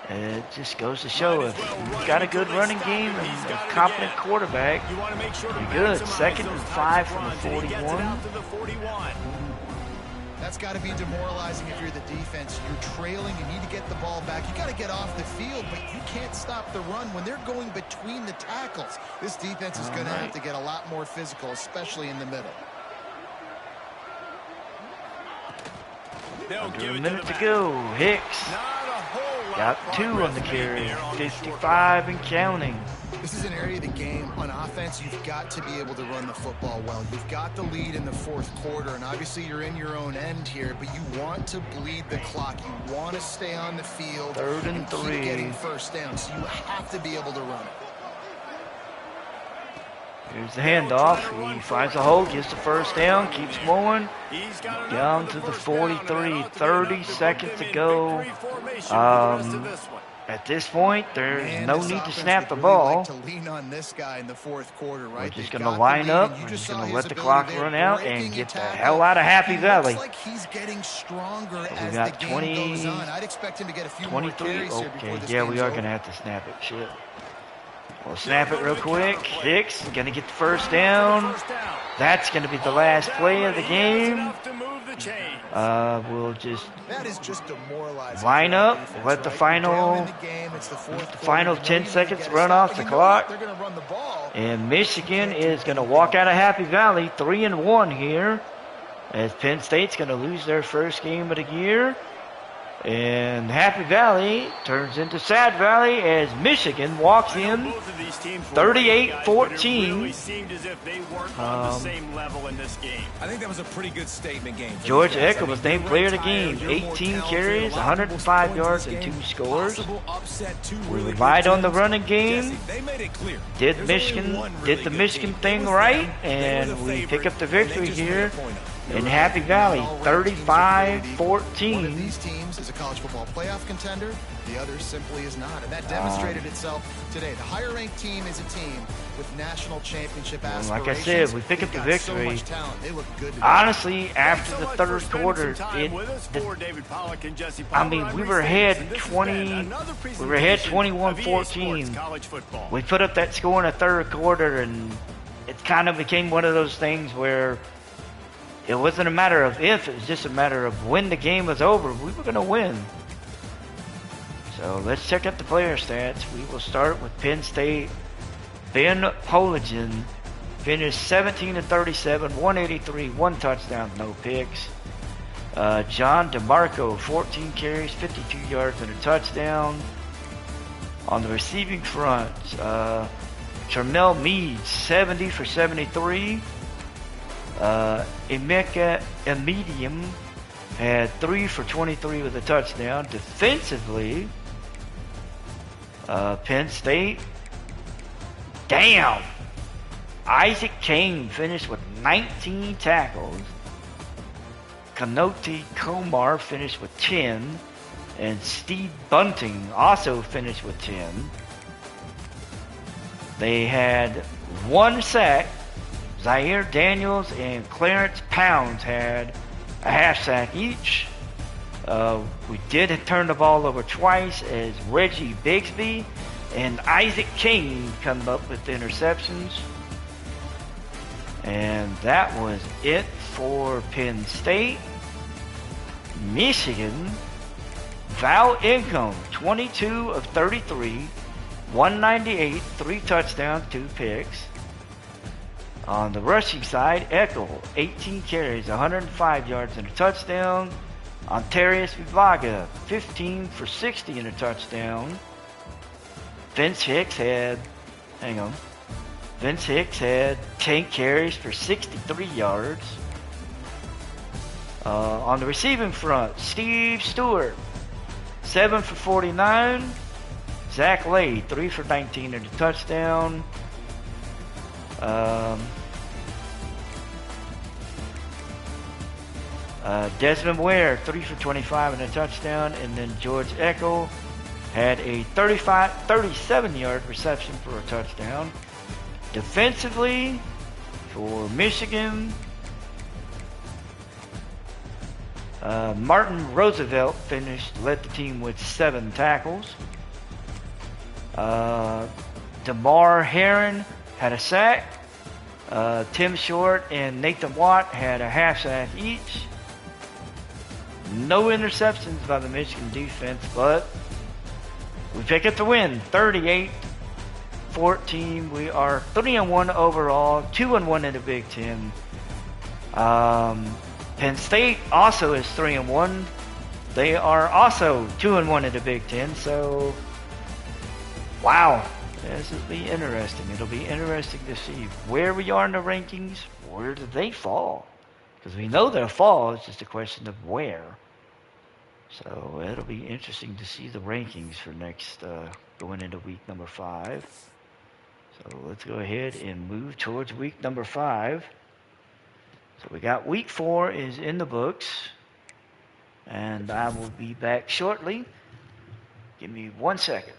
It just goes to show if you've got a good running game and a competent quarterback, you're good. 2nd and 5 from the 41. To the 41. That's got to be demoralizing if you're the defense. You're trailing, you need to get the ball back. You got to get off the field, but you can't stop the run when they're going between the tackles. This defense is going to have to get a lot more physical, especially in the middle. Under a minute to go. Hicks got 2 on the carry, 55 and counting. This is an area of the game on offense you've got to be able to run the football well. You've got the lead in the 4th quarter, and obviously you're in your own end here, but you want to bleed the clock. You want to stay on the field 3rd and 3. Keep getting first down, so you have to be able to run it. Here's the handoff. He finds a hole, gets the first down, keeps going. Down to the 43, 30 seconds to go. At this point, there's no need to snap the ball. We're just going to line up. We're just going to let the clock run out and get the hell out of Happy Valley. We got 20, 23. Okay, yeah, we are going to have to snap it. Shit. We'll snap it real quick. Hicks going to get the first down. That's going to be the last play of the game. the chains. We'll just that is just demoralizing. Line up, defense, let the right? final 10 seconds run off the clock. They're going to run the ball. And Michigan is going to walk out of Happy Valley 3-1 here, as Penn State's going to lose their first game of the year. And Happy Valley turns into Sad Valley as Michigan walks in 38-14. I think that was a pretty good statement game. George Eckel was named player of the game. 18 carries, 105 yards, and 2 scores. We relied on the running game. Did the Michigan thing right, and we pick up the victory here in Happy Valley, 35-14. One of these teams is a college football playoff contender. The other simply is not. And that demonstrated itself today. The higher-ranked team is a team with national championship aspirations. Like I said, we pick up the victory. So honestly, after the third quarter, we were ahead 21-14. We put up that score in the third quarter, and it kind of became one of those things where it wasn't a matter of if, it was just a matter of when the game was over. We were going to win. So let's check out the player stats. We will start with Penn State. Ben Holigen finished 17-37, 183, 1 touchdown, no picks. John DeMarco, 14 carries, 52 yards, and a touchdown. On the receiving front, Termel Mead, 70 for 73. Emeka Emedium had 3 for 23 with a touchdown. Defensively, Penn State, Isaac Kane finished with 19 tackles. Kanoti Komar finished with 10. And Steve Bunting also finished with 10. They had 1 sack. Zaire Daniels and Clarence Pounds had a half sack each. We did turn the ball over twice as Reggie Bigsby and Isaac Kane come up with interceptions. And that was it for Penn State. Michigan, Val Income, 22 of 33, 198, 3 touchdowns, 2 picks. On the rushing side, Eckel, 18 carries, 105 yards and a touchdown. Ontarius Vivaga, 15 for 60 and a touchdown. Vince Hicks had 10 carries for 63 yards. On the receiving front, Steve Stewart, 7 for 49. Zach Lay, 3 for 19 and a touchdown. Desmond Ware, 3 for 25 and a touchdown. And then George Eckel had a 37-yard reception for a touchdown. Defensively, for Michigan, Martin Roosevelt led the team with 7 tackles. DeMar Herron had a sack. Tim Short and Nathan Watt had a half sack each. No interceptions by the Michigan defense, but we pick up the win, 38-14. We are 3-1 overall, 2-1 in the Big Ten. Penn State also is 3-1. They are also 2-1 in the Big Ten. So, wow, this will be interesting. It'll be interesting to see where we are in the rankings. Where do they fall? Because we know they'll fall. It's just a question of where. So it'll be interesting to see the rankings for next going into week number 5. So let's go ahead and move towards week number 5. So we got week 4 is in the books, and I will be back shortly. Give me 1 second.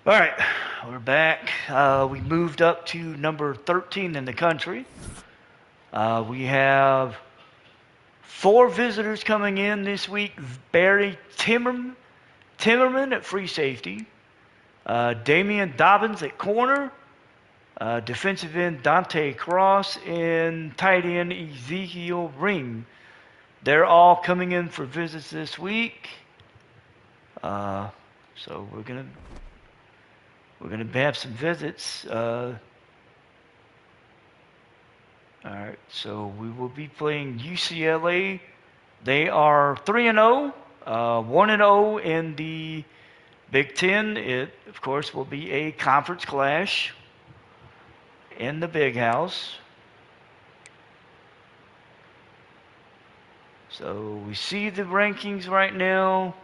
All right, we're back. We moved up to number 13 in the country. We have 4 visitors coming in this week. Barry Timmerman at free safety. Damian Dobbins at corner. Defensive end Dante Cross and tight end Ezekiel Ring. They're all coming in for visits this week. So we're gonna have some visits. All right, so we will be playing UCLA. They are 3-0, 1-0 in the Big Ten. It, of course, will be a conference clash in the Big House. So we see the rankings right now.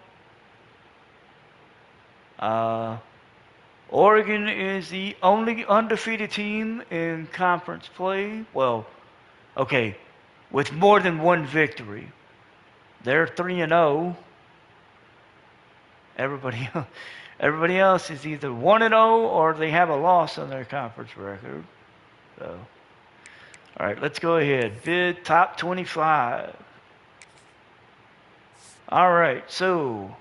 Oregon is the only undefeated team in conference play. Well, okay, with more than one victory. They're 3-0. Everybody else is either 1-0 or they have a loss on their conference record. So, all right, let's go ahead. Bid top 25. All right, so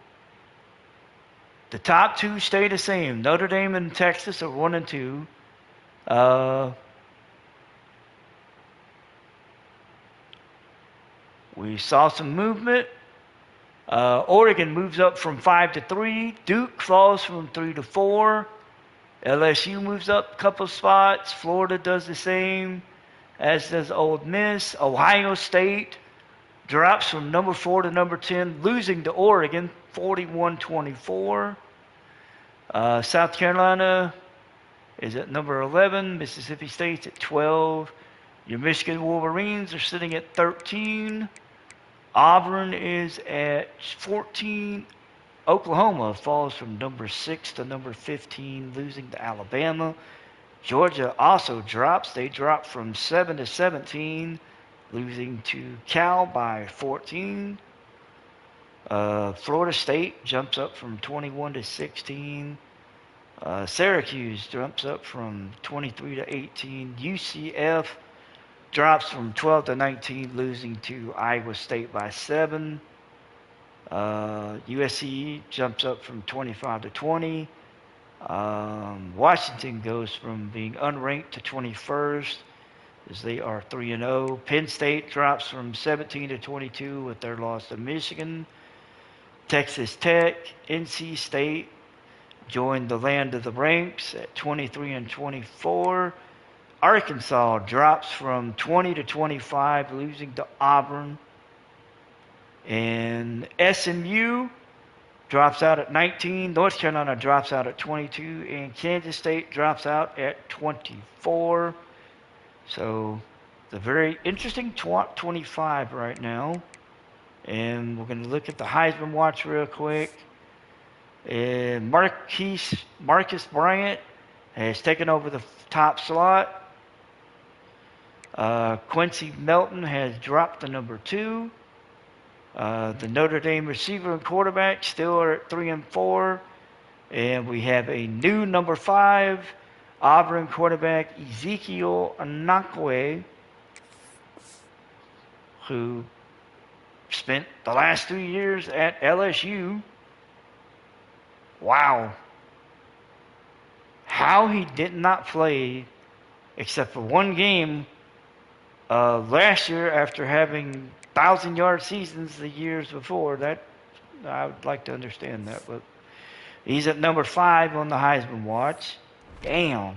the top 2 stay the same. Notre Dame and Texas are 1 and 2. We saw some movement. Oregon moves up from 5 to 3. Duke falls from 3 to 4. LSU moves up a couple spots. Florida does the same, as does Ole Miss. Ohio State drops from number 4 to number 10, losing to Oregon 41-24. South Carolina is at number 11. Mississippi State's at 12. Your Michigan Wolverines are sitting at 13. Auburn is at 14. Oklahoma falls from number 6 to number 15, losing to Alabama. Georgia also drops. They drop from 7 to 17, losing to Cal by 14. Florida State jumps up from 21 to 16. Syracuse jumps up from 23 to 18. UCF drops from 12 to 19, losing to Iowa State by 7. USC jumps up from 25 to 20. Washington goes from being unranked to 21st, as they are 3-0. Penn State drops from 17 to 22 with their loss to Michigan. Texas Tech, NC State joined the land of the ranks at 23 and 24. Arkansas drops from 20 to 25, losing to Auburn. And SMU drops out at 19. North Carolina drops out at 22. And Kansas State drops out at 24. So it's a very interesting 25 right now. And we're going to look at the Heisman watch real quick. And Marcus Bryant has taken over the top slot. Quincy Melton has dropped to number 2. The Notre Dame receiver and quarterback still are at 3 and 4. And we have a new number 5, Auburn quarterback Ezekiel Anakwe, who spent the last 3 years at LSU. Wow. How he did not play except for one game last year after having 1,000-yard seasons the years before. That I would like to understand that, but he's at number 5 on the Heisman watch. Damn. All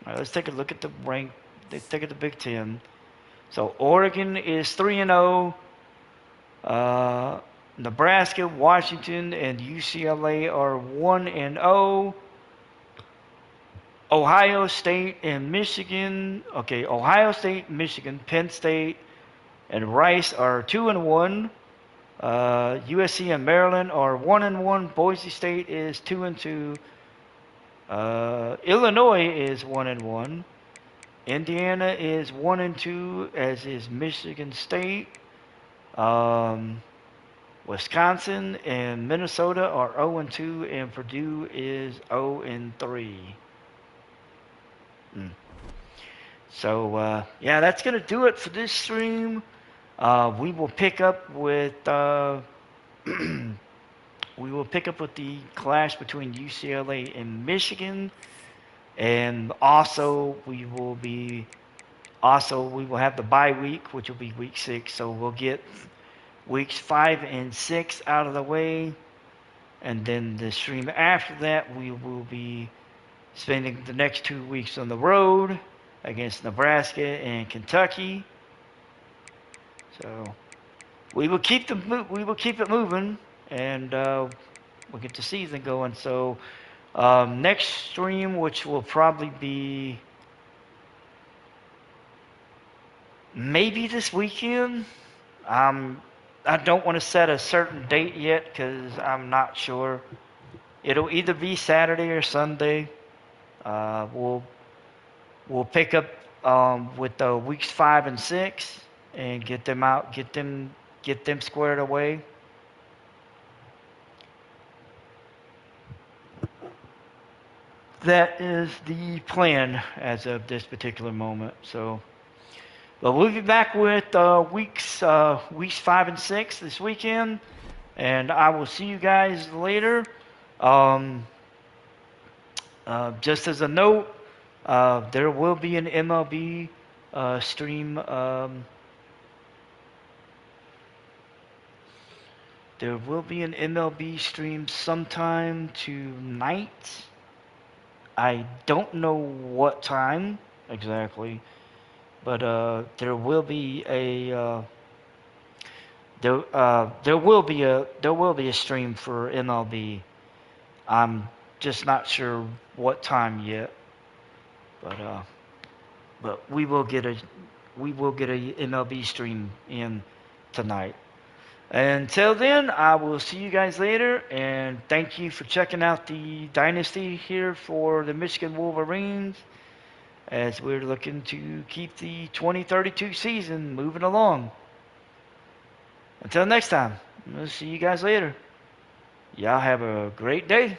right, let's take a look at the rank. Let's take a look at the Big Ten. So Oregon is 3-0. Nebraska, Washington, and UCLA are 1-0. Ohio State and Michigan. Okay, Ohio State, Michigan, Penn State, and Rice are 2-1. USC and Maryland are 1-1. Boise State is 2-2. Illinois is 1-1. Indiana is 1-2, as is Michigan State. Wisconsin and Minnesota are 0-2, and Purdue is 0-3. So, yeah, that's going to do it for this stream. We will pick up with the clash between UCLA and Michigan, and also we will have the bye week, which will be week 6. So we'll get weeks 5 and 6 out of the way, and then the stream after that, we will be spending the next 2 weeks on the road against Nebraska and Kentucky. So we will keep it moving, and we'll get the season going. So next stream, which will probably be maybe this weekend. I don't want to set a certain date yet because I'm not sure. It'll either be Saturday or Sunday. We'll pick up with the weeks 5 and 6 and get them squared away. That is the plan as of this particular moment. So, but we'll be back with weeks 5 and 6 this weekend, and I will see you guys later. Just as a note, there will be an MLB stream. There will be an MLB stream sometime tonight. I don't know what time exactly, but there will be a stream for MLB. I'm just not sure what time yet, but we will get a MLB stream in tonight. Until then, I will see you guys later, and thank you for checking out the dynasty here for the Michigan Wolverines as we're looking to keep the 2032 season moving along. Until next time, I'll see you guys later. Y'all have a great day.